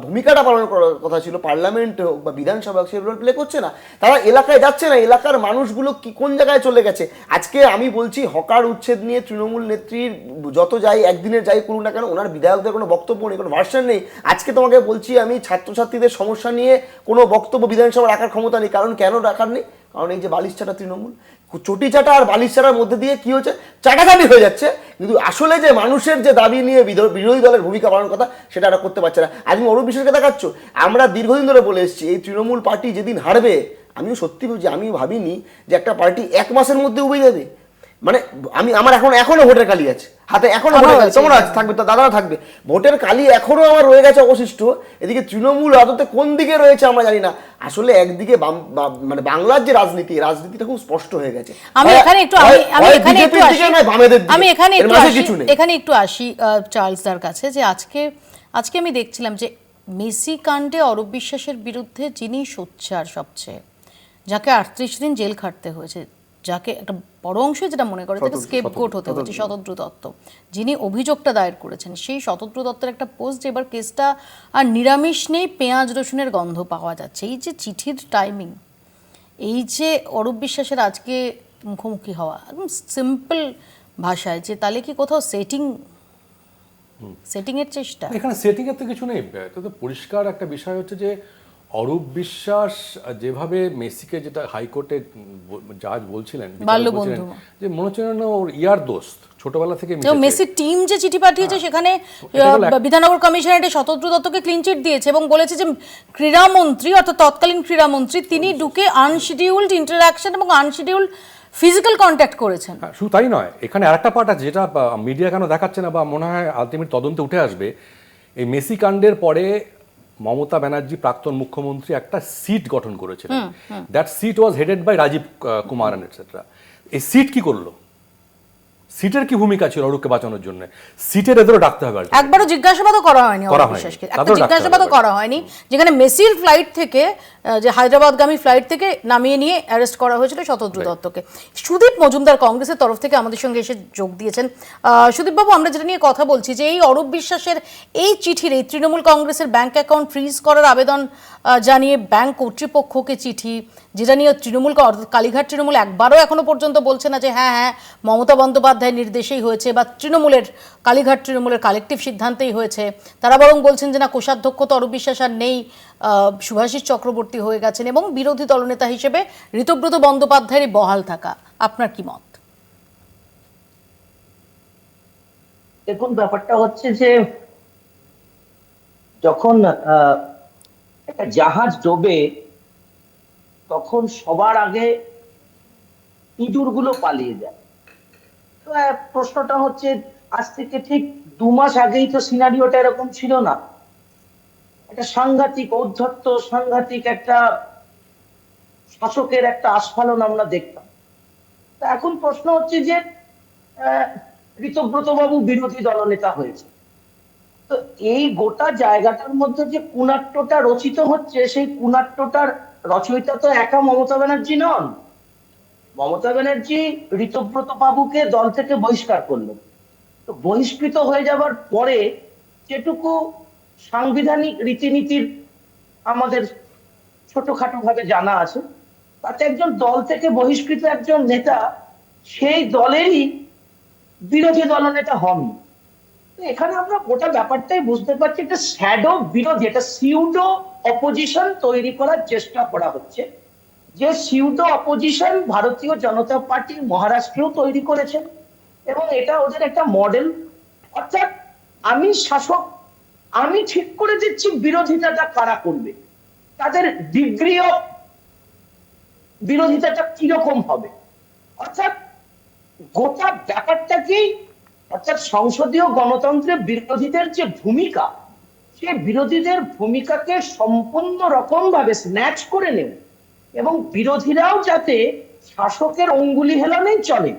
ভূমিকাটা পালন করার কথা ছিল পার্লামেন্টে হোক বা বিধানসভা, সে রোল প্লে করছে না, তারা এলাকায় যাচ্ছে না, এলাকার মানুষগুলো কি কোন জায়গায় চলে গেছে। আজকে আমি বলছি হকার উচ্ছেদ নিয়ে তৃণমূল নেত্রীর যত যাই একদিনের যাই করুন না কেন, ওনার বিধায়কদের কোনো বক্তব্য নেই, কোনো ভার্সন নেই। আজকে তোমাকে বলছি আমি, ছাত্রছাত্রীদের সমস্যা নিয়ে কোনো বক্তব্য বিধানসভা রাখার ক্ষমতা নেই। কারণ কেন রাখার নেই? কারণ এই যে বালিশ চাটা তৃণমূল, চটি চাটা আর বালিশ চাটার মধ্যে দিয়ে কি হচ্ছে, চাটাচাটি হয়ে যাচ্ছে, কিন্তু আসলে যে মানুষের যে দাবি নিয়ে বিরোধী দলের ভূমিকা পালন কথা সেটা আর করতে পারছে না। আজ অরূপ বিশ্বাসকে দেখাচ্ছ, আমরা দীর্ঘদিন ধরে বলে এসেছি এই তৃণমূল পার্টি যেদিন হারবে, আমিও সত্যি বলছি, আমি ভাবিনি যে একটা পার্টি 1 মাসের মধ্যে উবে যাবে। মানে আমার এখনো ভোটের কালি আছে হাতে, এখনো ভোটের কালি, তোমরা থাকবে, তো দাদারা থাকবে, ভোটের কালি এখনো আমার রয়ে গেছে অবশিষ্ট। এদিকে তৃণমূল আদতে কোন দিকে রয়েছে আমরা জানি না। আসলে একদিকে মানে বাংলার যে রাজনীতিটা খুব স্পষ্ট হয়ে গেছে। এখানে একটু আসি চার্লস দার কাছে, যে আজকে আমি দেখছিলাম যে মেসি কাণ্ডে অরূপ বিশ্বাসের বিরুদ্ধে যিনি সোচ্চার সবচেয়ে, যাকে 38 দিন জেল খাটতে হয়েছে, যাকে একটা বড় অংশ যেটা মনে করে তাকে স্কেপগোট হতে হয়েছে, শতদ্রু দত্ত, যিনি অভিযোগটা দায়ের করেছেন, সেই শতদ্রু দত্তের একটা পোস্ট, এবার কেসটা আর নিরামিষ নেই, পেঁয়াজ রসুনের গন্ধ পাওয়া যাচ্ছে। এই যে চিঠির টাইমিং, এই যে অরূপ বিশ্বাসের আজকে মুখোমুখি হওয়া, একদম সিম্পল ভাষায়, যে তাহলে কি কোথাও সেটিংয়ের চেষ্টা? এখানে সেটিংয়ের তো কিছু নেই, তো পরিষ্কার একটা বিষয় হচ্ছে যে অরূপ বিশ্বাস যেভাবে মেসিকে, যেটা হাইকোর্টে জাজ বলছিলেন যে মনে হচ্ছে না ওর ইয়ার দোস্ত, ছোটবেলা থেকে মেসির টিম যে চিঠি পাঠিয়েছে সেখানে বিধাননগর কমিশনারেটে শতদ্রু দত্তকে ক্লিন চিট দিয়েছে এবং বলেছে যে ক্রীড়ামন্ত্রী, অর্থাৎ তৎকালীন ক্রীড়ামন্ত্রী, তিনি ঢুকে আনশিডিউলড ইন্টারাকশন এবং আনশিডিউলড ফিজিক্যাল কন্ট্যাক্ট করেছেন। শুধু তাই নয়, এখানে আরেকটা পার্ট আছে যেটা মিডিয়া কেন দেখাচ্ছে না বা মনে হয় আলটিমেট তদন্তে উঠে আসবে। এই মেসি কাণ্ডের পরে মমতা ব্যানার্জি, প্রাক্তন মুখ্যমন্ত্রী, একটা সিট গঠন করেছিলেন। That SIT was headed by Rajeev Kumar etcetera. এই সিট কি করলো? সিটের কি ভূমিকা ছিল অরূপকে বাঁচানোর জন্য? সিটের এদেরও ডাকতে হবে। একবারও জিজ্ঞাসাবাদও করা হয়নি অরূপ বিশ্বাসকে, একটা জিজ্ঞাসাবাদও করা হয়নি, যেখানে মেসির ফ্লাইট থেকে, যে হায়দ্রাবাদগামী ফ্লাইট থেকে নামিয়ে নিয়ে অ্যারেস্ট করা হয়েছিল শতদ্রু দত্তকে। সুদীপ মজুমদার কংগ্রেসের তরফ থেকে আমাদের সঙ্গে এসে যোগ দিয়েছেন। সুদীপবাবু, আমরা যেটা নিয়ে কথা বলছি যে এই অরূপ বিশ্বাসের এই চিঠির, এই তৃণমূল কংগ্রেসের ব্যাংক অ্যাকাউন্ট ফ্রিজ করার আবেদন জানিয়ে ব্যাংক কর্তৃপক্ষকে চিঠি, যেটা নিয়ে কালীঘাট তৃণমূল একবারও এখনো পর্যন্ত বলছে না যে হ্যাঁ মমতা বন্দ্যোপাধ্যায়ের নির্দেশেই হয়েছে বা কালীঘাট তৃণমূলের কালেকটিভ সিদ্ধান্তেই হয়েছে। তারা বরং বলছেন যে না, কোষাধ্যক্ষ তো অরূপ বিশ্বাস আর নেই, শুভাশিস চক্রবর্তী হয়ে গেছেন, এবং বিরোধী দলনেতা হিসেবে ঋতব্রত বন্দ্যোপাধ্যায়েরই বহাল থাকা। আপনার কি মত? দেখুন, ব্যাপারটা হচ্ছে যে যখন একটা জাহাজ ডোবে তখন সবার আগে ইঁদুরগুলো পালিয়ে যায়। তো প্রশ্নটা হচ্ছে, আজ থেকে ঠিক 2 মাস আগেই তো সিনারিওটা এরকম ছিল না। একটা সাংঘাতিক ঔদ্ধত্য, সাংঘাতিক একটা শাসকের একটা আস্ফালন আমরা দেখতাম। তা এখন প্রশ্ন হচ্ছে যে ঋতব্রত বাবু বিরোধী দলনেতা হয়েছে, তো এই গোটা জায়গাটার মধ্যে যে কুনাট্যটা রচিত হচ্ছে, সেই কুনাট্যটার রচয়িতা তো একা মমতা ব্যানার্জি নন। মমতা ব্যানার্জি ঋতব্রত বাবুকে দল থেকে বহিষ্কার করলেন। তো বহিষ্কৃত হয়ে যাবার পরে যেটুকু সাংবিধানিক রীতিনীতির আমাদের ছোটখাটো ভাবে জানা আছে, তাতে একজন দল থেকে বহিষ্কৃত একজন নেতা সেই দলেরই বিরোধী দলনেতা হন। এখানে আমরা গোটা ব্যাপারটাই বুঝতে পারছি, একটা শ্যাডো বিরোধী, একটা সিউডো অপোজিশন তৈরি করার চেষ্টা করা হচ্ছে। যে সিউডো অপোজিশন ভারতীয় জনতা পার্টি মহারাষ্ট্রেও তৈরি করেছে এবং এটা ওদের একটা মডেল। অর্থাৎ আমি শাসক, আমি ঠিক করে দিচ্ছি বিরোধিতাটা কারা করবে, তাদের ডিগ্রি অফ বিরোধিতাটা কিরকম হবে। অর্থাৎ গোটা ব্যাপারটাকেই, অর্থাৎ সংসদীয় গণতন্ত্রে বিরোধীদের যে ভূমিকা, সেই বিরোধীদের ভূমিকাকে সম্পূর্ণ রকম ভাবে স্ন্যাচ করে নেব এবং বিরোধীরাও যাতে শাসকের অঙ্গুলি হেলানেই চলে,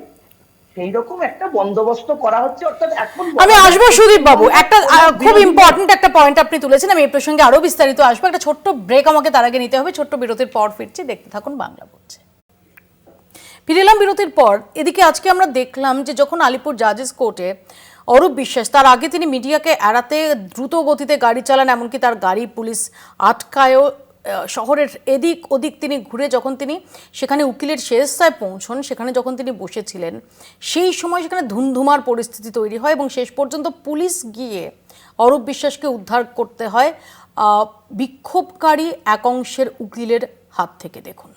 সেই রকম একটা বন্দোবস্ত করা হচ্ছে। অর্থাৎ এখন আমি আসবো সুদীপ বাবু, একটা খুব ইম্পর্টেন্ট একটা পয়েন্ট আপনি তুলেছেন, আমি এই প্রসঙ্গে আরো বিস্তারিত আসবো। একটা ছোট্ট ব্রেক আমাকে তার আগে নিতে হবে, ছোট্ট বিরতির পর ফিরছি, দেখতে থাকুন বাংলা বলছে। ফিরে এলাম বিরতির পর। এদিকে আজকে আমরা দেখলাম যে যখন আলিপুর জাজেস কোর্টে অরূপ বিশ্বাস, তার আগে তিনি মিডিয়াকে এড়াতে দ্রুত গতিতে গাড়ি চালান, এমনকি তার গাড়ি পুলিশ আটকায়ও, শহরের এদিক ওদিক তিনি ঘুরে যখন তিনি সেখানে উকিলের শেষটায় পৌঁছন, সেখানে যখন তিনি বসেছিলেন, সেই সময় সেখানে ধুমধুমার পরিস্থিতি তৈরি হয় এবং শেষ পর্যন্ত পুলিশ গিয়ে অরূপ বিশ্বাসকে উদ্ধার করতে হয় বিক্ষোভকারী এক অংশের উকিলের হাত থেকে। দেখুন।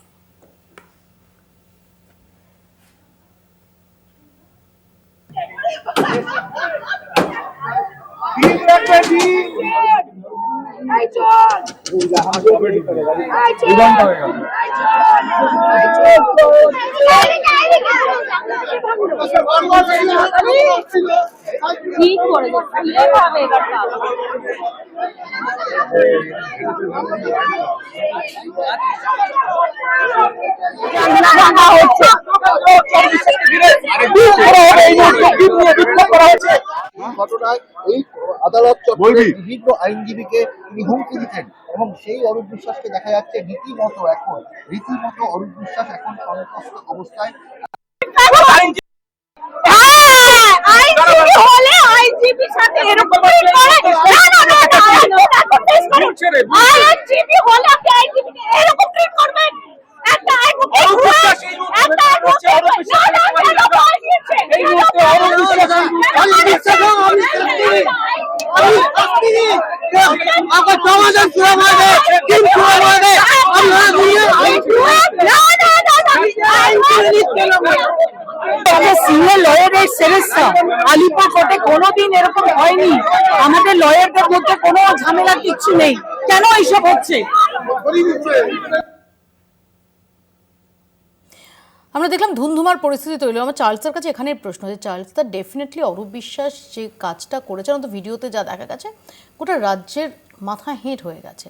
ঠিক করে ঘটনায় এই আদালত চত্বরে বিভিন্ন আইনজীবীকে তিনি হুমকি দিচ্ছেন এবং সেই অরূপ বিশ্বাসকে দেখা যাচ্ছে রীতিমতো অরূপ বিশ্বাস এখন সন্ত্রস্ত অবস্থায়। আইনজীবীর সাথে এরকম করে আইনজীবী হলে আপনি আইনজীবীকে এরকম ট্রিট করবেন? একটা সিনিয়র লয়ারের সেরেস্তা আলিপুর কোর্টে কোনোদিন এরকম হয়নি। আমাদের লয়ারদের মধ্যে কোনো ঝামেলা কিচ্ছু নেই, কেন এইসব হচ্ছে? আমরা দেখলাম ধুমধুমার পরিস্থিতি তৈরি হলো। আমার চার্লসের কাছে এখানে প্রশ্ন যে চার্লস দা ডেফিনেটলি অরূপ বিশ্বাস যে কাজটা করেছেন, তো ভিডিওতে যা দেখা গেছে গোটা রাজ্যের মাথা হেঁট হয়ে গেছে,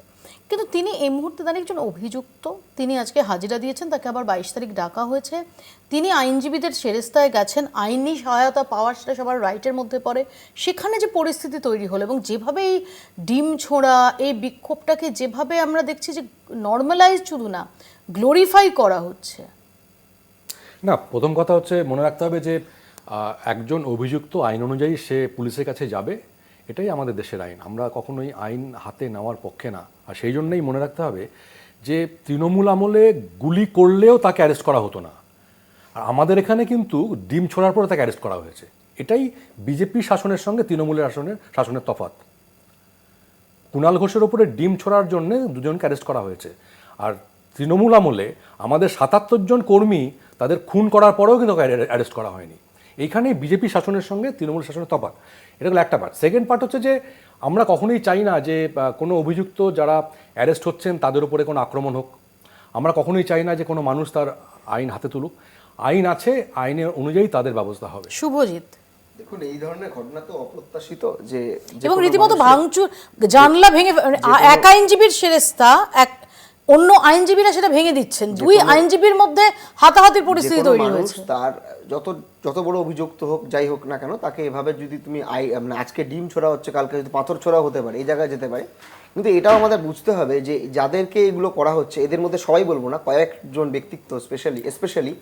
কিন্তু তিনি এই মুহূর্তে দাঁড়িয়ে একজন অভিযুক্ত। তিনি আজকে হাজিরা দিয়েছেন, তাকে আবার 22 তারিখ ডাকা হয়েছে। তিনি আইনজীবীদের সেরেস্তায় গেছেন, আইনি সহায়তা পাওয়ার সেটা সবার রাইটের মধ্যে পড়ে। সেখানে যে পরিস্থিতি তৈরি হলো এবং যেভাবে এই ডিম ছোঁড়া, এই বিক্ষোভটাকে যেভাবে আমরা দেখছি যে নর্মালাইজ শুধু না গ্লোরিফাই করা হচ্ছে। না, প্রথম কথা হচ্ছে মনে রাখতে হবে যে একজন অভিযুক্ত আইন অনুযায়ী সে পুলিশের কাছে যাবে, এটাই আমাদের দেশের আইন। আমরা কখনোই আইন হাতে নেওয়ার পক্ষে না। আর সেই জন্যই মনে রাখতে হবে যে তৃণমূল আমলে গুলি করলেও তাকে অ্যারেস্ট করা হতো না, আর আমাদের এখানে কিন্তু ডিম ছোড়ার পরে তাকে অ্যারেস্ট করা হয়েছে। এটাই বিজেপি শাসনের সঙ্গে তৃণমূলের শাসনের তফাৎ। কুণাল ঘোষের ওপরে ডিম ছোড়ার জন্য দুজনকে অ্যারেস্ট করা হয়েছে, আর তৃণমূল আমলে আমাদের 77 জন কর্মী তাদের খুন করার পরেও কিন্তু অ্যারেস্ট করা হয়নি। এইখানে বিজেপি শাসনের সঙ্গে তৃণমূল শাসনের তফাৎ। এটা হলো একটা পার্ট। সেকেন্ড পার্ট হচ্ছে যে আমরা কখনোই চাই না যে কোনো অভিযুক্ত যারা অ্যারেস্ট হচ্ছেন তাদের উপরে কোনো আক্রমণ হোক। আমরা কখনোই চাই না যে কোনো মানুষ তার আইন হাতে তুলুক। আইন আছে, আইনের অনুযায়ী তাদের ব্যবস্থা হবে। শুভজিৎ, দেখুন এই ধরনের ঘটনা তো অপ্রত্যাশিত যে এবং রীতিমতো ভাঙচুর, জানলা ভেঙে এক আইনজীবীর সেরেস্তা অন্য আইনজীবীরা সেটা ভেঙে দিচ্ছেন। দুই আইনজীবীর মধ্যে হাতাহাতির পরিস্থিতি তৈরি হয়েছে। তার যত বড় অভিযুক্ত হোক যাই হোক না কেন, তাকে এভাবে যদি তুমি আজকে ডিম ছোড়া হচ্ছে, কালকে যদি পাথর ছোড়া হতে পারে, এই জায়গায় যেতে পারে। কিন্তু এটাও আমাদের বুঝতে হবে যে যাদেরকে এগুলো করা হচ্ছে, এদের মধ্যে সবাই বলবো না, কয়েকজন ব্যক্তিত্ব স্পেশালি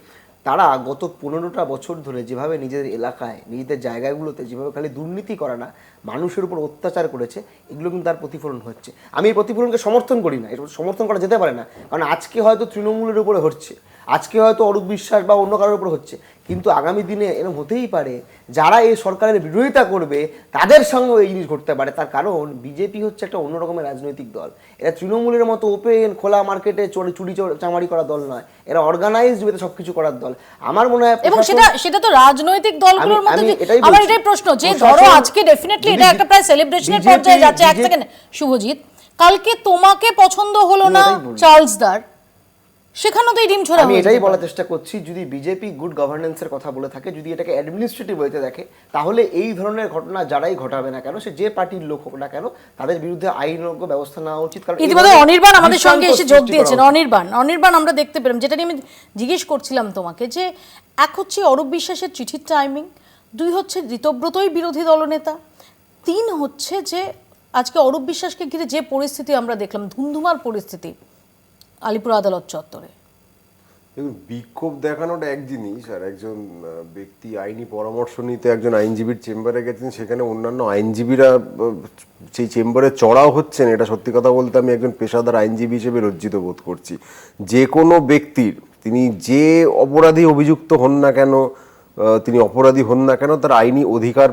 তারা গত 15টা বছর ধরে যেভাবে নিজেদের এলাকায়, নিজেদের জায়গাগুলোতে যেভাবে খালি দুর্নীতি করা না, মানুষের উপর অত্যাচার করেছে, এগুলো কিন্তু তার প্রতিফলন হচ্ছে। আমি এই প্রতিফলনকে সমর্থন করি না, এটা সমর্থন করা যেতে পারে না, কারণ আজকে হয়তো তৃণমূলের উপরে হচ্ছে, আজকে হয়তো অরূপ বিশ্বাস বা অন্য কারোর উপর হচ্ছে, কিন্তু আগামী দিনে এরকম হতেই পারে যারা এই সরকারের বিরোধিতা করবে তাদের সঙ্গেও এই জিনিস ঘটতে পারে। তার কারণ বিজেপি হচ্ছে একটা অন্য রকমের রাজনৈতিক দল। এরা তৃণমূলের মতো ওপেন খোলা মার্কেটে চুরি চামারি করা দল নয়, এরা অর্গানাইজড ওয়েতে সবকিছু করার দল। আমার মনে হয় এবং সেটা তো রাজনৈতিক দলগুলোর মধ্যে। আমার এটাই প্রশ্ন যে ধরো আজকে ডেফিনেটলি এটা একটা প্রায় সেলিব্রেশনের পর্যায়ে যাচ্ছে। এক সেকেন্ড শুভজিৎ, কালকে তোমাকে পছন্দ হলো না চার্লস দার, সেখানেও তো এই ডিম ছোড়া। আমি এটাই বলার চেষ্টা করছি, যদি বিজেপি গুড গভর্নেন্সের কথা বলে থাকে, যদি এটাকে অ্যাডমিনিস্ট্রেটিভ ওয়েতে দেখে, তাহলে এই ধরনের ঘটনা যারাই ঘটাবে না কেন, সে যে পার্টির লোক হোক না কেন, তাদের বিরুদ্ধে আইনজ্ঞ ব্যবস্থা নেওয়া উচিত। কারণ ইতিমধ্যে অনির্বাণ আমাদের সঙ্গে এসে যোগ দিয়েছেন। অনির্বাণ আমরা দেখতে পেলাম, যেটা নিয়ে আমি জিজ্ঞেস করছিলাম তোমাকে, যে এক হচ্ছে অরূপ বিশ্বাসের চিঠির টাইমিং, দুই হচ্ছে ঋতব্রতই বিরোধী দলনেতা, তিন হচ্ছে যে আজকে অরূপ বিশ্বাসকে ঘিরে যে পরিস্থিতি আমরা দেখলাম, ধুমধুমার পরিস্থিতি আলিপুর আদালত চত্বরে। দেখুন, বিক্ষোভ দেখানোটা এক জিনিস, আর একজন ব্যক্তি আইনি পরামর্শ নিতে একজন আইনজীবীর চেম্বারে গেছেন, সেখানে অন্যান্য আইনজীবীরা সেই চেম্বারে চড়াও হচ্ছেন, এটা সত্যি কথা বলতে আমি একজন পেশাদার আইনজীবী হিসেবে লজ্জিত বোধ করছি। যে কোনো ব্যক্তির, তিনি যে অপরাধী অভিযুক্ত হন না কেন, তিনি অপরাধী হন না কেন, তার আইনি অধিকার,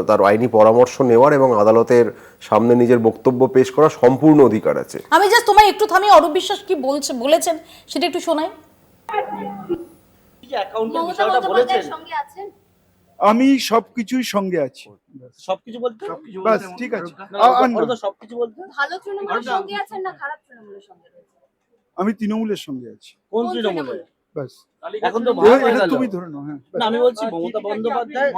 তার আইনি পরামর্শ নেওয়ার এবং আদালতের সামনে নিজের বক্তব্য পেশ করার সম্পূর্ণ অধিকার আছে। আমি জাস্ট তোমায় একটু থামিয়ে অরূপ বিশ্বাস কি বলেছেন সেটা একটু শোনাই। আমি সবকিছুই সঙ্গে আছি। সবকিছু বলতে বাস ঠিক আছে। সবকিছু বলতে ভালো তৃণমূলের সঙ্গে আছেন না খারাপ তৃণমূলের সঙ্গে রয়েছেন? আমি তৃণমূলের সঙ্গে আছি। কোন তৃণমূলে? বাস এখন তো ভাগ হয়ে এটা গেল। তুমি ধরে নাও। হ্যাঁ, না, আমি বলছি মমতা বন্দ্যোপাধ্যায়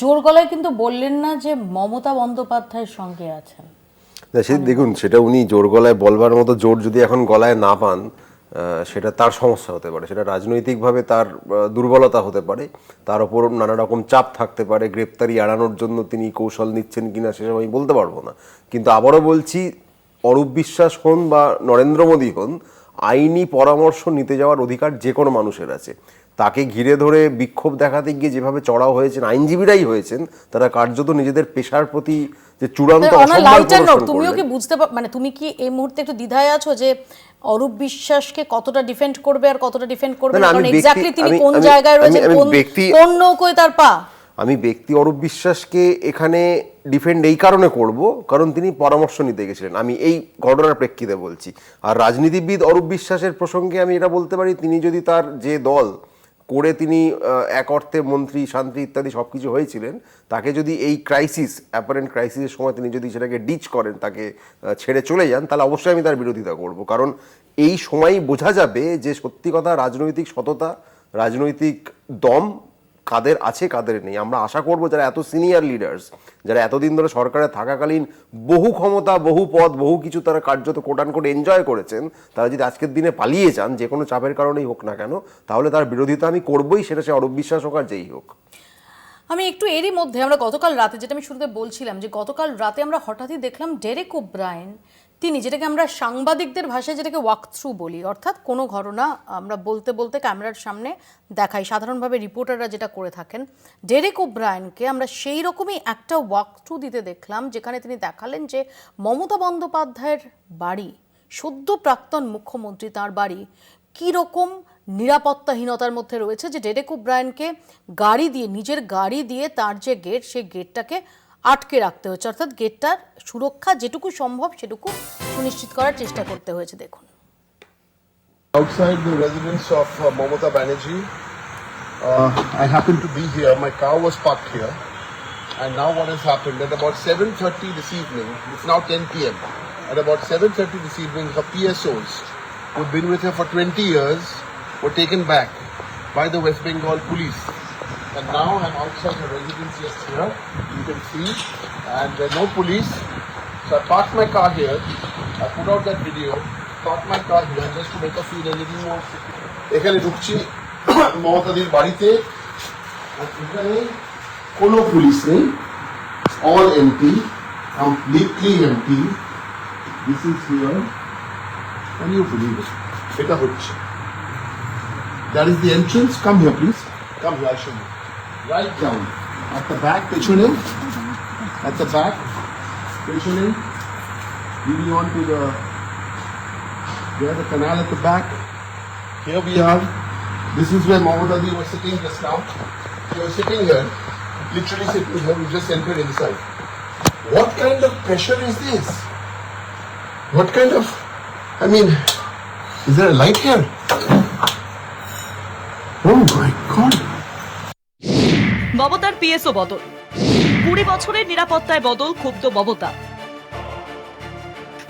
জোর গলায় কিন্তু বললেন না যে মমতা বন্দ্যোপাধ্যায়ের সঙ্গে আছেন। না সে দেখুন, সেটা উনি জোর গলায় বলবার মতো জোর যদি এখন গলায় না পান, সেটা তার সমস্যা হতে পারে, সেটা রাজনৈতিকভাবে তার দুর্বলতা হতে পারে, তার ওপর নানা রকম চাপ থাকতে পারে, গ্রেপ্তারি এড়ানোর জন্য তিনি কৌশল নিচ্ছেন কিনা সেসব আমি বলতে পারবো না। কিন্তু আবারও বলছি, অরূপ বিশ্বাস হন বা নরেন্দ্র মোদী হন, আইনি পরামর্শ নিতে যাওয়ার অধিকার যে কোনো মানুষের আছে। তাকে ঘিরে ধরে বিক্ষোভ দেখাতে গিয়ে যেভাবে চড়াও হয়েছেন, আইনজীবীরাই হয়েছেন, তারা কার্যত নিজেদের পেশার প্রতি যে চূড়ান্ত অসম্মান প্রদর্শন তুমিও কি করলেন। বুঝতে মানে তুমি কি এই মুহূর্তে একটু দ্বিধায় আছো যে অরূপ বিশ্বাসকে কতটা ডিফেন্ড করবে আর কতটা ডিফেন্ড করবে না, কারণ এক্স্যাক্টলি তিনি কোন জায়গায় রয়েছেন, কোন নৌকোয় তার পা? আমি ব্যক্তি অরূপ বিশ্বাসকে এখানে ডিফেন্ড এই কারণে করব কারণ তিনি পরামর্শ নিতে গেছিলেন, আমি এই ঘটনার প্রেক্ষিতে বলছি। আর রাজনীতিবিদ অরূপ বিশ্বাসের প্রসঙ্গে আমি এটা বলতে পারি, তিনি যদি তার যে দল করে তিনি এক অর্থে মন্ত্রী শান্তি ইত্যাদি সব কিছু হয়েছিলেন, তাকে যদি এই ক্রাইসিস, অ্যাপারেন্ট ক্রাইসিসের সময় তিনি যদি সেটাকে ডিচ করেন, তাকে ছেড়ে চলে যান, তাহলে অবশ্যই আমি তার বিরোধিতা করব। কারণ এই সময়ই বোঝা যাবে যে সত্যি কথা রাজনৈতিক সততা, রাজনৈতিক দম কাদের আছে কাদের নেই। আমরা আশা করব যারা এত সিনিয়র লিডার্স, যারা এতদিন ধরে সরকারে থাকাকালীন বহু ক্ষমতা, বহু পদ, বহু কিছু তারা কার্যত কোটান করে এনজয় করেছেন, তারা যদি আজকের দিনে পালিয়ে যান, যে কোনো চাপের কারণেই হোক না কেন, তাহলে তার বিরোধিতা আমি করবই, সেটা সে অরূপ বিশ্বাস হোক আর যেই হোক। আমি একটু এরই মধ্যে আমরা গতকাল রাতে, যেটা আমি শুরুতে বলছিলাম, যে গতকাল রাতে আমরা হঠাৎই দেখলাম ডেরেক ওব্রায়েন, তিনি যেটাকে আমরা সাংবাদিকদের ভাষায় যেটাকে ওয়াক থ্রু বলি, অর্থাৎ কোনো ঘটনা আমরা বলতে বলতে ক্যামেরার সামনে দেখাই, সাধারণভাবে রিপোর্টাররা যেটা করে থাকেন, ডেরেক ওব্রায়েনকে আমরা সেই রকমই একটা ওয়াক থ্রু দিতে দেখলাম, যেখানে তিনি দেখালেন যে মমতা বন্দ্যোপাধ্যায়ের বাড়ি, সদ্য প্রাক্তন মুখ্যমন্ত্রী তার বাড়ি কীরকম নিরাপত্তাহীনতার মধ্যে রয়েছে, যে ডেরেক ওব্রায়েনকে গাড়ি দিয়ে, নিজের গাড়ি দিয়ে তার যে গেট, সেই গেটটাকে আটকে রাখতে হচ্ছে, অর্থাৎ গেটটার সুরক্ষা যেটুকু সম্ভব সেটুকু সুনিশ্চিত করার চেষ্টা করতে হয়েছে। দেখুন, outside the residence of Mamata Banerjee, I happen to be here. My car was parked here, and now what has happened at about 7:30 this evening, it's now 10 p.m. At about 7:30 this evening, her PSOs, who've been with her for 20 years, were taken back by the West Bengal police. And now I'm outside her residence just here, you can see, and there's no police. So I parked my car here, I put out that video, parked my car here just to make her feel a little more secure. এখানে ঢুকছি মমতাদির বাড়িতে, আর এখানে কোনো police নেই, all empty, completely empty. This is here, can you believe it? এটা হচ্ছে, that is the entrance. Come here please, come here, I'll show you. Right down at the back, পেছনে, at the back, পেছনে, leading on to the canal at the back. Here we are. This is where Mamata Di was sitting just now. She was sitting here, literally sitting here. We just entered inside. What kind of pressure is this? What kind of, I mean, is there a light here? Oh my God. মমতার PSO বদল, 20 বছরের নিরাপত্তায় বদল, ক্ষুব্ধ মমতা।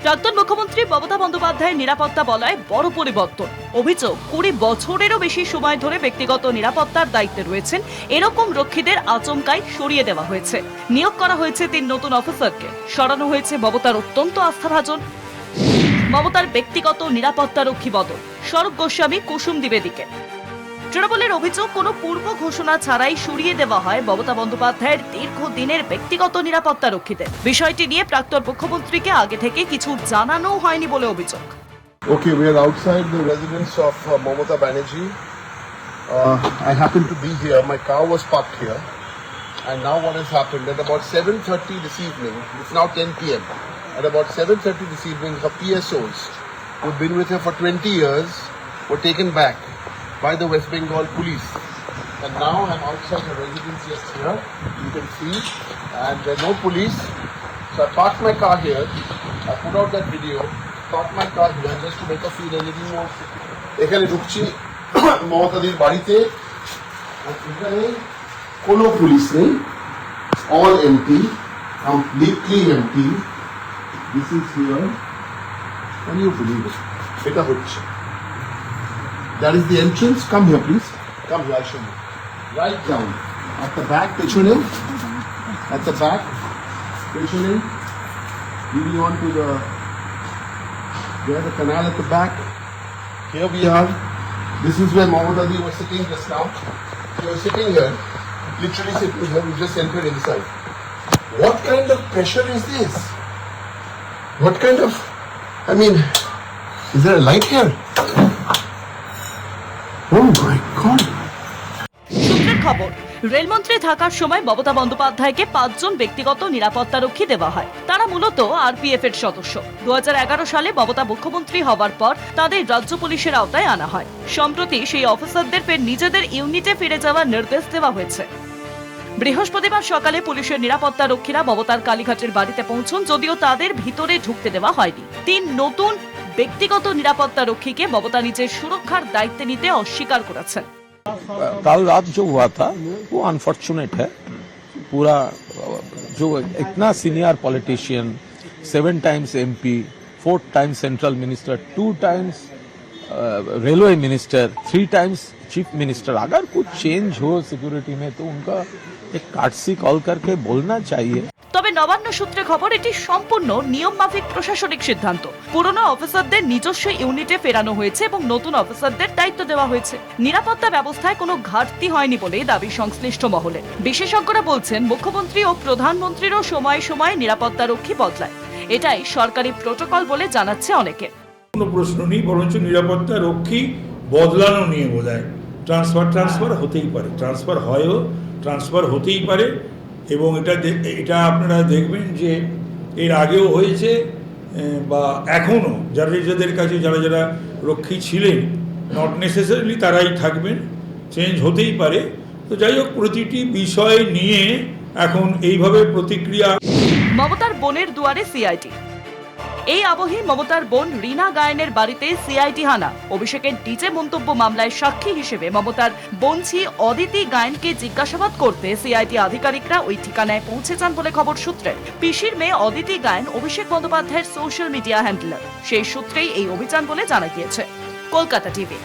প্রাক্তন মুখ্যমন্ত্রী মমতা বন্দ্যোপাধ্যায়ের নিরাপত্তা বলয় বড় পরিবর্তন। অভিযোগ, 20 বছরেরও বেশি সময় ধরে ব্যক্তিগত নিরাপত্তার দায়িত্বে রয়েছেন এরকম রক্ষীদের আচমকাই সরিয়ে দেওয়া হয়েছে। নিয়োগ করা হয়েছে 3 নতুন অফিসারকে, সরানো হয়েছে মমতার অত্যন্ত আস্থাভাজন। মমতার ব্যক্তিগত নিরাপত্তা রক্ষী বদল, স্বরূপ গোস্বামী, কুসুম দ্বিবেদীকে। তৃণমূলের অভিযোগ, কোনো পূর্ব ঘোষণা ছাড়াই সরিয়ে দেওয়া হয় মমতা বন্দ্যোপাধ্যায়ের দীর্ঘদিনের ব্যক্তিগত নিরাপত্তা রক্ষীদের। বিষয়টি নিয়ে প্রাক্তন মুখ্যমন্ত্রীকে আগে থেকে কিছু জানানো হয়নি বলে অভিযোগ। Okay, we are outside the residence of Mamata Banerjee. I happen to be here. My car was parked here, and now what has happened at about 7:30 this evening. It's now 10 p.m. At about 7:30 this evening, her PSOs, who've been with her for 20 years, were taken back by the West Bengal police. And now I'm outside her residence just here, you can see, and there's no police. So I parked my car here, I put out that video, parked my car here just to make her feel a little more secure. এখানে ঢুকছি মমতাদির বাড়িতে, আর এখানে কোনো police নেই, all empty, completely empty. This is here, can you believe it? এটা হচ্ছে, that is the entrance. Come here please, come here, I show you. Right down at the back, পেছনে, at the back, পেছনে, leading on to the canal at the back. Here we are. This is where Mamata Di was sitting just now. She was sitting here, literally sitting here. We just entered inside. What kind of pressure is this? What kind of, I mean, is there a light here? Oh my God. সূত্রের খবর, রেলমন্ত্রী থাকার সময় মমতা বন্দ্যোপাধ্যায়কে 5 জন ব্যক্তিগত নিরাপত্তারক্ষী দেওয়া হয়। তারা মূলত আরপিএফ এর সদস্য। 2011 সালে মমতা মুখ্যমন্ত্রী হওয়ার পর তাদের রাজ্য পুলিশের আওতায় আনা হয়। সম্প্রতি সেই অফিসারদের ফের নিজেদের ইউনিটে ফিরে যাওয়ার নির্দেশ দেওয়া হয়েছে। বৃহস্পতিবার সকালে পুলিশের নিরাপত্তা রক্ষীরা মমতার কালীঘাটের বাড়িতে পৌঁছন, যদিও তাদের ভিতরে ঢুকতে দেওয়া হয়নি। 3 নতুন ব্যক্তিগত নিরাপত্তা রক্ষীকে মমতা নিজের সুরক্ষার দায়িত্ব নিতে অস্বীকার করেছেন। कल रात जो हुआ था वो अनफॉर्चुनेट है। पूरा जो इतना senior politician, 7 times MP, 4 times central minister, 2 times railway minister, 3 times chief minister, अगर कुछ चेंज हो सिक्योरिटी में तो उनका एक काटसी कॉल करके बोलना चाहिए। তবে নবান্ন সূত্রে খবর, এটি সম্পূর্ণ নিয়ম মাফিক প্রশাসনিক সিদ্ধান্ত। পুরনো অফিসারদের নিজস্ব ইউনিটে ফেরানো হয়েছে এবং নতুন অফিসারদের দায়িত্ব দেওয়া হয়েছে। নিরাপত্তা ব্যবস্থায় কোনো ঘাটতি হয়নি বলেই দাবি সংশ্লিষ্ট মহলে। বিশেষজ্ঞরা বলছেন, মুখ্যমন্ত্রী ও প্রধানমন্ত্রীরও সময়ে সময়ে নিরাপত্তা রক্ষী বদলায়। এটাই সরকারি প্রোটোকল বলে জানাচ্ছে অনেকে। কোনো প্রশ্ন নেই, বরঞ্চ নিরাপত্তা রক্ষী বদলানো নিয়ে বোধহয় ট্রান্সফার হতেই পারে, ট্রান্সফার হয়ও, ট্রান্সফার হতেই পারে। এবং এটা আপনারা দেখবেন যে এর আগেও হয়েছে, বা এখনও যাদের কাছে যারা রক্ষী ছিলেন, নট নেসেসারিলি তারাই থাকবেন, চেঞ্জ হতেই পারে। তো যাই হোক, প্রতিটি বিষয় নিয়ে এখন এইভাবে প্রতিক্রিয়া। মমতার বোনের দুয়ারে সিআইডি। এই আবহে মমতার বোন রীনা গায়েনের বাড়িতে সিআইডি হানা। অভিষেকের ডিজে মন্তব্য মামলায় সাক্ষী হিসেবে মমতার বোনঝি অদিতি গায়েনকে জিজ্ঞাসাবাদ করতে সিআইডি আধিকারিকরা ওই ঠিকানায় পৌঁছে যান বলে খবর সূত্রে। পিসির মেয়ে অদিতি গায়েন অভিষেক বন্দ্যোপাধ্যায়ের সোশ্যাল মিডিয়া হ্যান্ডলার। সেই সূত্রেই এই অভিযান বলে জানা গিয়েছে। কলকাতা টিভি।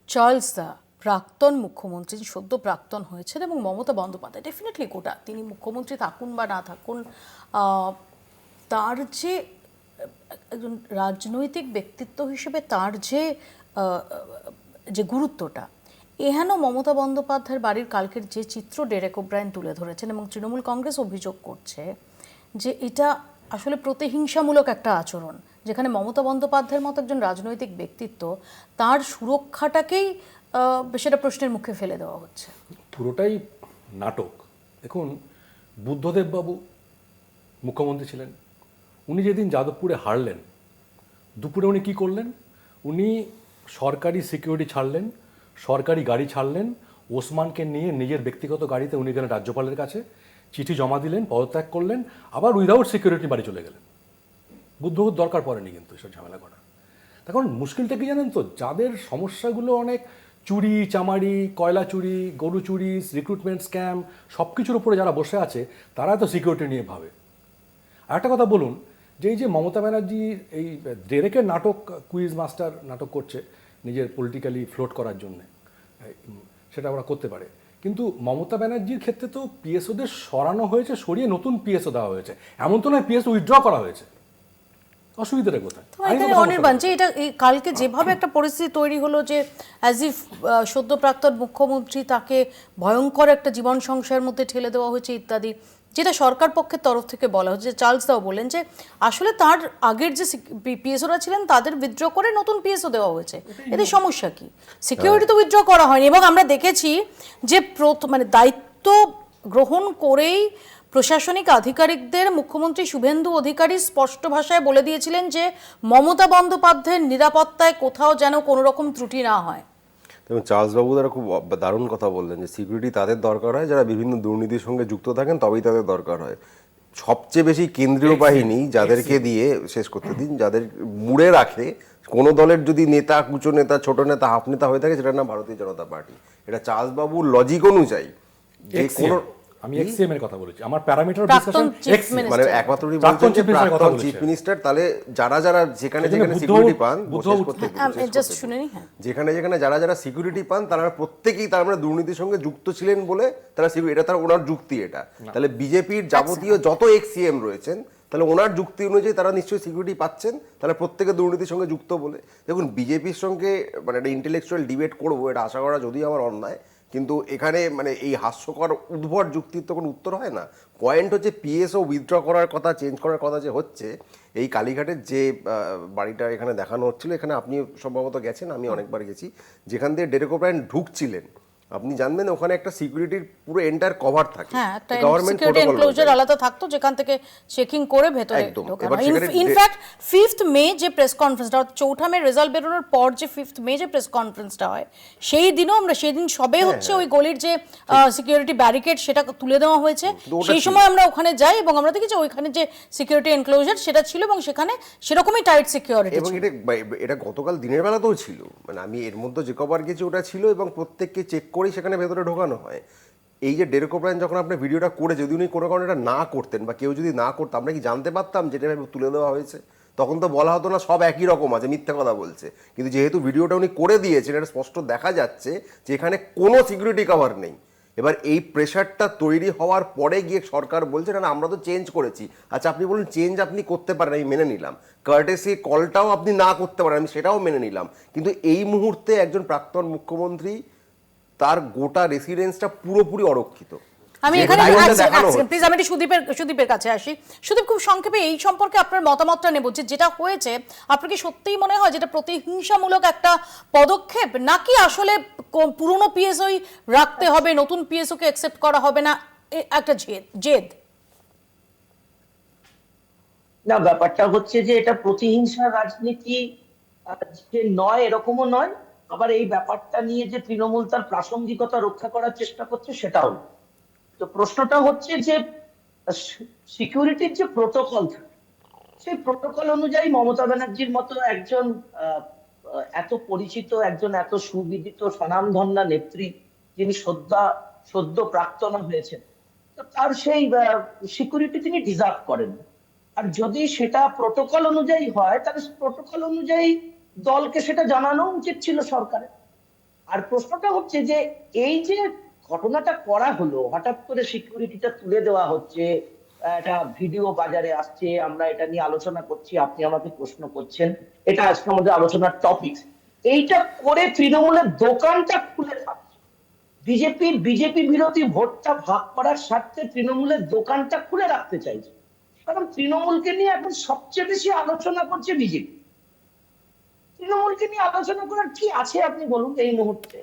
চার্লস দা প্রাক্তন মুখ্যমন্ত্রী, সদ্য প্রাক্তন হয়েছেন, এবং মমতা বন্দ্যোপাধ্যায় ডেফিনেটলি গোটা তিনি মুখ্যমন্ত্রী থাকুন বা না থাকুন, তার যে একজন রাজনৈতিক ব্যক্তিত্ব হিসেবে তার যে গুরুত্বটা, এহেন মমতা বন্দ্যোপাধ্যায়ের বাড়ির কালকের যে চিত্র ডেরেক ওব্রায়েন তুলে ধরেছেন, এবং তৃণমূল কংগ্রেস অভিযোগ করছে যে এটা আসলে প্রতিহিংসামূলক একটা আচরণ, যেখানে মমতা বন্দ্যোপাধ্যায়ের মতো একজন রাজনৈতিক ব্যক্তিত্ব, তার সুরক্ষাটাকেই সেটা প্রশ্নের মুখে ফেলে দেওয়া হচ্ছে। পুরোটাই নাটক। দেখুন, বুদ্ধদেব বাবু মুখ্যমন্ত্রী ছিলেন, উনি যেদিন যাদবপুরে হারলেন, দুপুরে উনি কী করলেন? উনি সরকারি সিকিউরিটি ছাড়লেন, সরকারি গাড়ি ছাড়লেন, ওসমানকে নিয়ে নিজের ব্যক্তিগত গাড়িতে উনি গেলেন রাজ্যপালের কাছে, চিঠি জমা দিলেন, পদত্যাগ করলেন, আবার উইদাউট সিকিউরিটি বাড়ি চলে গেলেন। বুদ্ধবাবুর দরকার পড়েনি কিন্তু এসব ঝামেলা করা। এখন মুশকিলটা কি জানেন তো, যাদের সমস্যাগুলো অনেক চুরি চামারি, কয়লা চুরি, গরু চুরি, রিক্রুটমেন্ট স্ক্যাম, সব কিছুর উপরে যারা বসে আছে, তারা তো সিকিউরিটি নিয়ে ভাবে। আর একটা কথা বলুন, যে এই যে মমতা ব্যানার্জি এই ডেরেকের নাটক, কুইজ মাস্টার নাটক করছে নিজের পলিটিক্যালি ফ্লোট করার জন্যে, সেটা ওরা করতে পারে, কিন্তু মমতা ব্যানার্জির ক্ষেত্রে তো পিএসওদের সরানো হয়েছে, সরিয়ে নতুন পিএসও দেওয়া হয়েছে। এমন তো নয় পিএসও উইথড্র করা হয়েছে। অসুবিধাটা কোথায়? অনির্বাণ, যে এটা কালকে যেভাবে একটা পরিস্থিতি তৈরি হলো, যে অ্যাজ ইফ সদ্য প্রাক্তন মুখ্যমন্ত্রী, তাকে ভয়ঙ্কর একটা জীবন সংশয়ের মধ্যে ঠেলে দেওয়া হয়েছে ইত্যাদি, যেটা সরকার পক্ষের তরফ থেকে বলা হচ্ছে। চার্লস দাও বলেন যে আসলে তার আগের যে পিএসওরা ছিলেন তাদের উইথড্র করে নতুন পিএসও দেওয়া হয়েছে। এতে সমস্যা কি? সিকিউরিটি তো উইথড্র করা হয়নি, এবং আমরা দেখেছি যে মানে দায়িত্ব গ্রহণ করেই প্রশাসনিক আধিকারিকদের মুখ্যমন্ত্রী শুভেন্দু অধিকারী স্পষ্ট ভাষায় বলে দিয়েছিলেন যে মমতা বন্দ্যোপাধ্যায়ের নিরাপত্তায় কোথাও যেন কোনো রকম ত্রুটি না হয়। এবং চার্লসবাবু তারা খুব দারুণ কথা বললেন যে সিকিউরিটি তাদের দরকার হয় যারা বিভিন্ন দুর্নীতির সঙ্গে যুক্ত থাকেন, তবেই তাদের দরকার হয়। সবচেয়ে বেশি কেন্দ্রীয় বাহিনী যাদেরকে দিয়ে শেষ করতে দিন, যাদের মুড়ে রাখে কোনো দলের যদি নেতা, কুচো নেতা, ছোট নেতা, হাফ নেতা হয়ে থাকে সেটার নাম ভারতীয় জনতা পার্টি। এটা চার্লসবাবুর লজিক অনুযায়ী যে কোনো আমি এক্সএম এর কথা বলেছি, আমার প্যারামিটার প্রাক্তন ডিসকাশন chief এক্সএম মানে একমাত্র উনি বলছেন যে প্রাক্তন চিফ মিনিস্টার, তাহলে যারা যারা যেখানে যেখানে সিকিউরিটি পান, জাস্ট শুনে নি। হ্যাঁ, যেখানে যেখানে যারা যারা সিকিউরিটি পান তারা প্রত্যেকেই তার মানে দুর্নীতির সঙ্গে যুক্ত ছিলেন বলে তারা এটা তার ওনার যুক্তি। এটা তাহলে বিজেপির যাবতীয় যত এক্সিএম রয়েছেন তাহলে ওনার যুক্তি অনুযায়ী তারা নিশ্চয়ই সিকিউরিটি পাচ্ছেন, তাহলে প্রত্যেকে দুর্নীতির সঙ্গে যুক্ত বলে। দেখুন, বিজেপির সঙ্গে মানে একটা ইন্টেলেকচুয়াল ডিবেট করবো এটা আশা করা যদিও আমার অন্যায়, কিন্তু এখানে মানে এই হাস্যকর উদ্ভট যুক্তির তো কোনো উত্তর হয় না। পয়েন্ট হচ্ছে পিএসও উইথড্র করার কথা, চেঞ্জ করার কথা যে হচ্ছে, এই কালীঘাটের যে বাড়িটা এখানে দেখানো হচ্ছিল, এখানে আপনি সম্ভবত গেছেন, আমি অনেকবার গেছি, যেখান দিয়ে ডেরেক ওব্রায়েন ঢুকছিলেন আপনি জানবেন ওখানে একটা সিকিউরিটির পুরো এন্টার কভার থাকে, হ্যাঁ, একটা সিকিউরিটি এনক্লোজার আলাদা থাকতো যেখান থেকে চেকিং করে ভেতরে ঢোকানো। ইনফ্যাক্ট 5th মে যে প্রেস কনফারেন্সটা, 4 মে রেজাল্ট বেরোনোর পর যে 5th মে যে প্রেস কনফারেন্সটা হয়, সেই দিনও আমরা সেদিন সবে হচ্ছে ওই গলির যে সিকিউরিটি ব্যারিকেড সেটা তুলে দেওয়া হয়েছে, সেই সময় আমরা ওখানে যাই এবং আমরা দেখি যে ওইখানে যে সিকিউরিটি এনক্লোজার সেটা ছিল এবং সেখানে সেরকমই টাইট সিকিউরিটি এবং এটা গতকাল দিনের বেলাতেও ছিল, মানে আমি এর মধ্যে যে কবার গেছি ওটা ছিল এবং প্রত্যেককে চেক করেই সেখানে ভেতরে ঢোকানো হয়। এই যে ডেরেক ওব্রায়েন যখন আপনার ভিডিওটা করে, যদি উনি কোনো কারণে এটা না করতেন বা কেউ যদি না করতো, আমরা কি জানতে পারতাম যেটা তুলে দেওয়া হয়েছে? তখন তো বলা হতো না সব একই রকম আছে, মিথ্যা কথা বলছে। কিন্তু যেহেতু ভিডিওটা উনি করে দিয়েছেন, এটা স্পষ্ট দেখা যাচ্ছে যে এখানে কোনো সিকিউরিটি কভার নেই। এবার এই প্রেশারটা তৈরি হওয়ার পরে গিয়ে সরকার বলছে না আমরা তো চেঞ্জ করেছি। আচ্ছা, আপনি বলুন চেঞ্জ আপনি করতে পারেন, আমি মেনে নিলাম, কার্টেসি কলটাও আপনি না করতে পারেন, আমি সেটাও মেনে নিলাম, কিন্তু এই মুহূর্তে একজন প্রাক্তন মুখ্যমন্ত্রী তার গোটা রেসিডেন্সটা পুরোপুরি অরক্ষিত। আমি এখানে প্লিজ আমি সুদীপের কাছে আসি। সুদীপ, খুব সংক্ষেপে এই সম্পর্কে আপনার মতামতটা নেব, যেটা হয়েছে আপনার কি সত্যিই মনে হয় যেটা প্রতিহিংসামূলক একটা পদক্ষেপ, নাকি আসলে পুরনো পিএসওই রাখতে হবে, নতুন পিএসওকে অ্যাকসেপ্ট করা হবে না, একটা জেদ? না, ব্যাপারটা হচ্ছে যে এটা প্রতিহিংসা রাজনীতি যে নয় এরকমও নয়, আবার এই ব্যাপারটা নিয়ে যে তৃণমূল তার প্রাসঙ্গিকতা রক্ষা করার চেষ্টা করছে সেটাও। তো প্রশ্নটা হচ্ছে যে সিকিউরিটির যে প্রোটোকল থাকে, সেই প্রোটোকল অনুযায়ী মমতা ব্যানার্জির মতো একজন এত পরিচিত, একজন এত সুবিদিত স্বনামধন্য নেত্রী, যিনি সদ্য প্রাক্তনা হয়েছেন, তো তার সেই সিকিউরিটি তিনি ডিজার্ভ করেন। আর যদি সেটা প্রোটোকল অনুযায়ী হয়, তাহলে প্রোটোকল অনুযায়ী দলকে সেটা জানানো উচিত ছিল সরকারের। আর প্রশ্নটা হচ্ছে যে এই যে ঘটনাটা করা হলো, হঠাৎ করে সিকিউরিটিটা তুলে দেওয়া হচ্ছে, একটা ভিডিও বাজারে আসছে, আমরা এটা নিয়ে আলোচনা করছি, আপনি আমাকে প্রশ্ন করছেন, এটা আজকে আমাদের আলোচনার টপিক। এইটা করে তৃণমূলের দোকানটা খুলে থাকছে, বিজেপি বিরোধী ভোটটা ভাগ করার স্বার্থে তৃণমূলের দোকানটা খুলে রাখতে চাইছে। কারণ তৃণমূলকে নিয়ে এখন সবচেয়ে বেশি আলোচনা করছে বিজেপি। তৃণমূলকে নিয়ে আলোচনা করার কি আছে আপনি বলুন এই মুহূর্তে?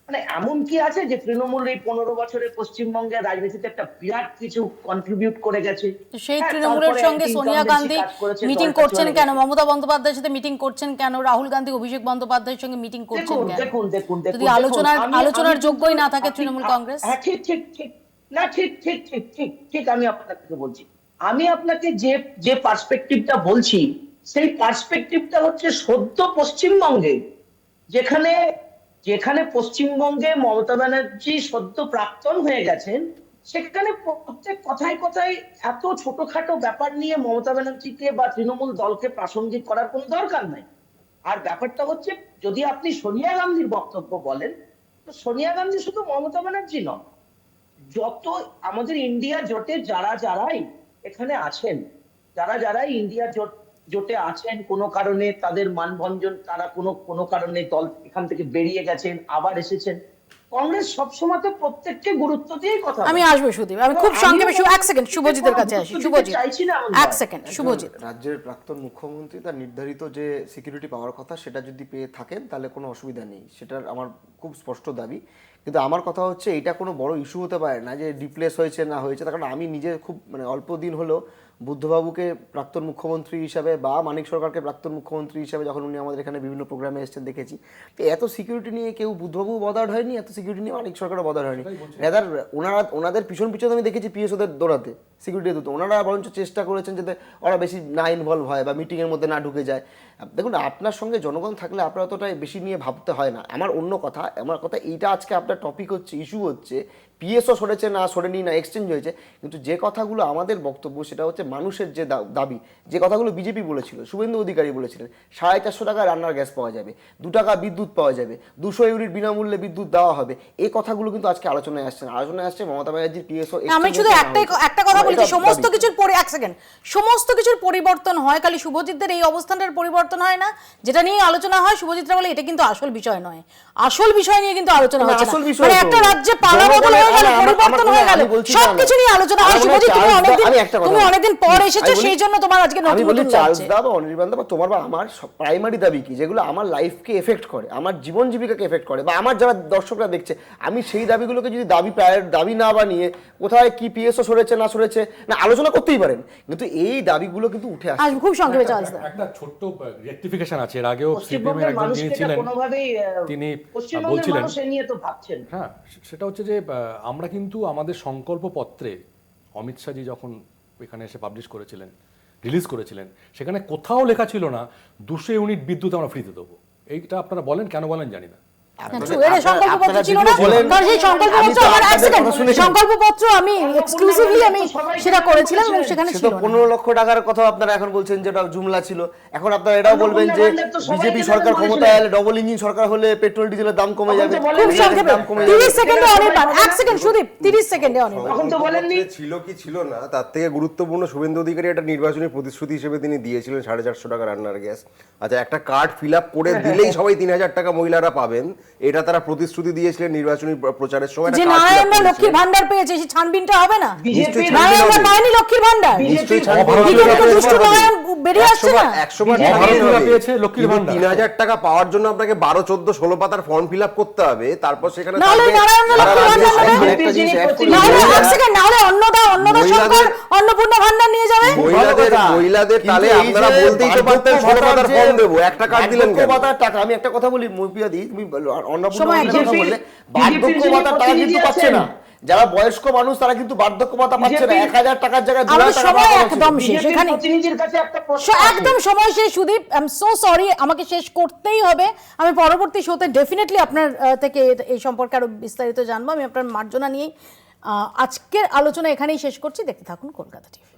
মানে এমন কি আছে যে তৃণমূল এই 15 বছরে পশ্চিমবঙ্গের রাজনীতিতে একটা বিরাট কিছু কন্ট্রিবিউট করে গেছে? সেই তৃণমূলের সঙ্গে সোনিয়া গান্ধী মিটিং করছেন কেন, মমতা বন্দ্যোপাধ্যায়ের সাথে মিটিং করছেন কেন, রাহুল গান্ধী অভিষেক বন্দ্যোপাধ্যায়ের সঙ্গে মিটিং করছেন কেন? দেখুন যদি আলোচনার যোগ্যই না থাকে তৃণমূল কংগ্রেস। ঠিক আমি আপনাকে বলছি, আমি আপনাকে যে পার্সপেক্টিভটা বলছি, সেই পার্সপেক্টিভটা হচ্ছে সদ্য পশ্চিমবঙ্গে, যেখানে পশ্চিমবঙ্গে মমতা ব্যানার্জি সদ্য প্রাক্তন হয়ে গেছেন, সেখানে প্রত্যেক কথায় কথায় এত ছোটখাটো ব্যাপার নিয়ে মমতা ব্যানার্জিকে বা তৃণমূল দলকে প্রাসঙ্গিক করার কোনো দরকার নাই। আর ব্যাপারটা হচ্ছে, যদি আপনি সোনিয়া গান্ধীর বক্তব্য বলেন, তো সোনিয়া গান্ধী শুধু মমতা ব্যানার্জি নন, যত আমাদের ইন্ডিয়া জোটে যারাই এখানে আছেন, যারাই ইন্ডিয়া জোটে আছেন, কোনো কারণে তাদের মানভঞ্জন, তারা কোনো কারণে দল এখান থেকে বেরিয়ে গেছেন, আবার এসেছেন, কংগ্রেস সবসময় তো প্রত্যেককে গুরুত্ব দিয়ে কথা। আমি আসবো সুদীপ, আমি খুব সংক্ষেপে এক সেকেন্ড সুভজিতের কাছে আসি। সুভজিৎ, এক সেকেন্ড। সুভজিৎ, রাজ্যের প্রাক্তন মুখ্যমন্ত্রী তার নির্ধারিত যে সিকিউরিটি পাওয়ার কথা সেটা যদি পেয়ে থাকেন তাহলে কোনো অসুবিধা নেই, সেটার আমার খুব স্পষ্ট দাবি। কিন্তু আমার কথা হচ্ছে এটা কোনো বড় ইস্যু হতে পারে না যে রিপ্লেস হয়েছে না হয়েছে, তার কারণ আমি নিজে খুব মানে অল্প দিন হলো বুদ্ধবাবুকে প্রাক্তন মুখ্যমন্ত্রী হিসাবে বা মানিক সরকারকে প্রাক্তন মুখ্যমন্ত্রী হিসাবে যখন উনি আমাদের এখানে বিভিন্ন প্রোগ্রামে এসেছেন দেখেছি। তো এত সিকিউরিটি নিয়ে কেউ বুদ্ধবাবু বদার্ড হয়নি, এত সিকিউরিটি নিয়ে মানিক সরকারও বদার্ড হয়নি। রেদার ওনাদের পিছন আমি দেখেছি পিএসওদের দৌড়াতে, সিকিউরিটি দূত, ওনারা বরঞ্চ চেষ্টা করেছেন যাতে ওরা বেশি না ইনভলভ হয় বা মিটিংয়ের মধ্যে না ঢুকে যায়। দেখুন, আপনার সঙ্গে জনগণ থাকলে আপনার অতটাই বেশি নিয়ে ভাবতে হয় না। আমার কথা এইটা আজকে আপনার টপিক হচ্ছে, ইস্যু হচ্ছে পিএসও সরেছে না সরেনি না এক্সচেঞ্জ হয়েছে, কিন্তু যে কথাগুলো আমাদের বক্তব্য সেটা হচ্ছে মানুষের যে দাবি, যে কথাগুলো বিজেপি বলেছিল, শুভেন্দু অধিকারী বলেছিলেন 450 টাকা রান্নার গ্যাস পাওয়া যাবে, 2 টাকা বিদ্যুৎ পাওয়া যাবে, 200 ইউনিট বিনামূল্যে বিদ্যুৎ দেওয়া হবে, এই কথাগুলো কিন্তু আজকে আলোচনায় আসছে না। আলোচনায় আসছে মমতা ব্যানার্জির পিএসও। আমি শুধু একটা কথা বলছি, সমস্ত কিছুর পরিবর্তন হয়, খালি শুভজিৎদের এই অবস্থানটার পরিবর্তন হয় না, যেটা নিয়ে আলোচনা হয় শুভজিৎরা বলে এটা কিন্তু আসল বিষয় নয়, আসল বিষয় নিয়ে কিন্তু আলোচনা হচ্ছে না। মানে একটা রাজ্যে পালা বদল হয়ে গেল, পরিবর্তন হয়ে গেল, সবকিছু নিয়ে আলোচনা হয়। শুভজিৎ, তুমি অনেকদিন পর এসেছো, সেই জন্য তোমার আজকে নতুন নতুন লাগছে। দাদা অনির্বাণ দা, তোমার বা আমার প্রাইমারি দাবি কি, যেগুলো আমার লাইফকে এফেক্ট করে, আমার জীবন জীবিকাকে এফেক্ট করে, বা আমার যারা দর্শকরা দেখছে, আমি সেই দাবিগুলোকে যদি দাবি না বানিয়ে কোথায় কি পিএসও সরেছে না সরেছে না আলোচনা করতেই পারেন, কিন্তু এই দাবিগুলো কিন্তু উঠে আসে। খুব সংক্ষেপে একটা ছোট্ট রেকটিফিকেশন আছে। এর আগেও সিপিএম এর একজন যিনি ছিলেন তিনি বলছিলেন, হ্যাঁ, সেটা হচ্ছে যে আমরা কিন্তু আমাদের সংকল্প পত্রে অমিত শাহজি যখন এখানে এসে পাবলিশ করেছিলেন, রিলিজ করেছিলেন, সেখানে কোথাও লেখা ছিল না 200 ইউনিট বিদ্যুৎ আমরা ফ্রিতে দেবো। এইটা আপনারা বলেন, কেন বলেন জানি না। সংকল্পপত্র আমি এক্সক্লুসিভলি আমি সেটা করেছিলাম এবং সেখানে ছিল 15 লক্ষ টাকার কথা আপনারা এখন বলছেন যেটা জুমলা ছিল। এখন আপনারা এটাও বলবেন যে বিজেপি সরকার ক্ষমতায় এলে ডবল ইঞ্জিন সরকার হলে পেট্রোল ডিজেলের দাম কমে যাবে। খুব সংক্ষেপে 30 সেকেন্ডে অনির্বাণ, 1 সেকেন্ড সুদীপ, 30 সেকেন্ডে অনির্বাণ। এখন তো বলেননি ছিল কি ছিল না, তার থেকে গুরুত্বপূর্ণ শুভেন্দু অধিকারী একটা নির্বাচনী প্রতিশ্রুতি হিসেবে তিনি দিয়েছিলেন 450 টাকা রান্নার গ্যাস। আচ্ছা, একটা কার্ড ফিল আপ করে দিলেই সবাই 3000 টাকা মহিলারা পাবেন, এটা তারা প্রতিশ্রুতি দিয়েছিলেন নির্বাচনী প্রচারের সময়। যে নারায়ণরা লক্ষ্মীর ভান্ডার পেয়েছে, সেই ছানবিনটা হবে না? নারায়ণরা পায়নি লক্ষ্মীর ভান্ডার, নিশ্চয়ই দুষ্ট নারায়ণ বেরিয়ে আসছে না। 100 বার পেয়েছে লক্ষ্মীর ভান্ডার। 3000 টাকা পাওয়ার জন্য আপনাকে 12, 14, 16 পাতার ফর্ম ফিল আপ করতে হবে, তারপর সেখানে অন্নপূর্ণা ভান্ডার নিয়ে যাবে মহিলাদের। তাহলে আপনারা বলতেই তো পারতেন 16 পাতার ফর্ম দেবো, একটা কার্ড দিলেন কেন? টাকা আমি একটা কথা বলি মুপিয়াদি, তুমি অন্নপূর্ণা কথা বললে বার্ধক্য ভাতার টাকা কিন্তু পাচ্ছে না। যারা বয়স্ক মানুষ তারা কিন্তু বার্ধক্য ভাতা পাচ্ছে না। 1000 টাকার জায়গায় 2000 টাকা পাওয়া একদম শেষ। এখানে একদম সময় শেষ। Sudip, I am so sorry, আমাকে শেষ করতেই হবে। আমি পরবর্তী শোতে ডেফিনেটলি আপনার থেকে এই সম্পর্কে আরো বিস্তারিত জানবো। আমি আপনার মার্জনা নিয়ে আজকের আলোচনা এখানেই শেষ করছি। দেখতে থাকুন কলকাতা টিভি।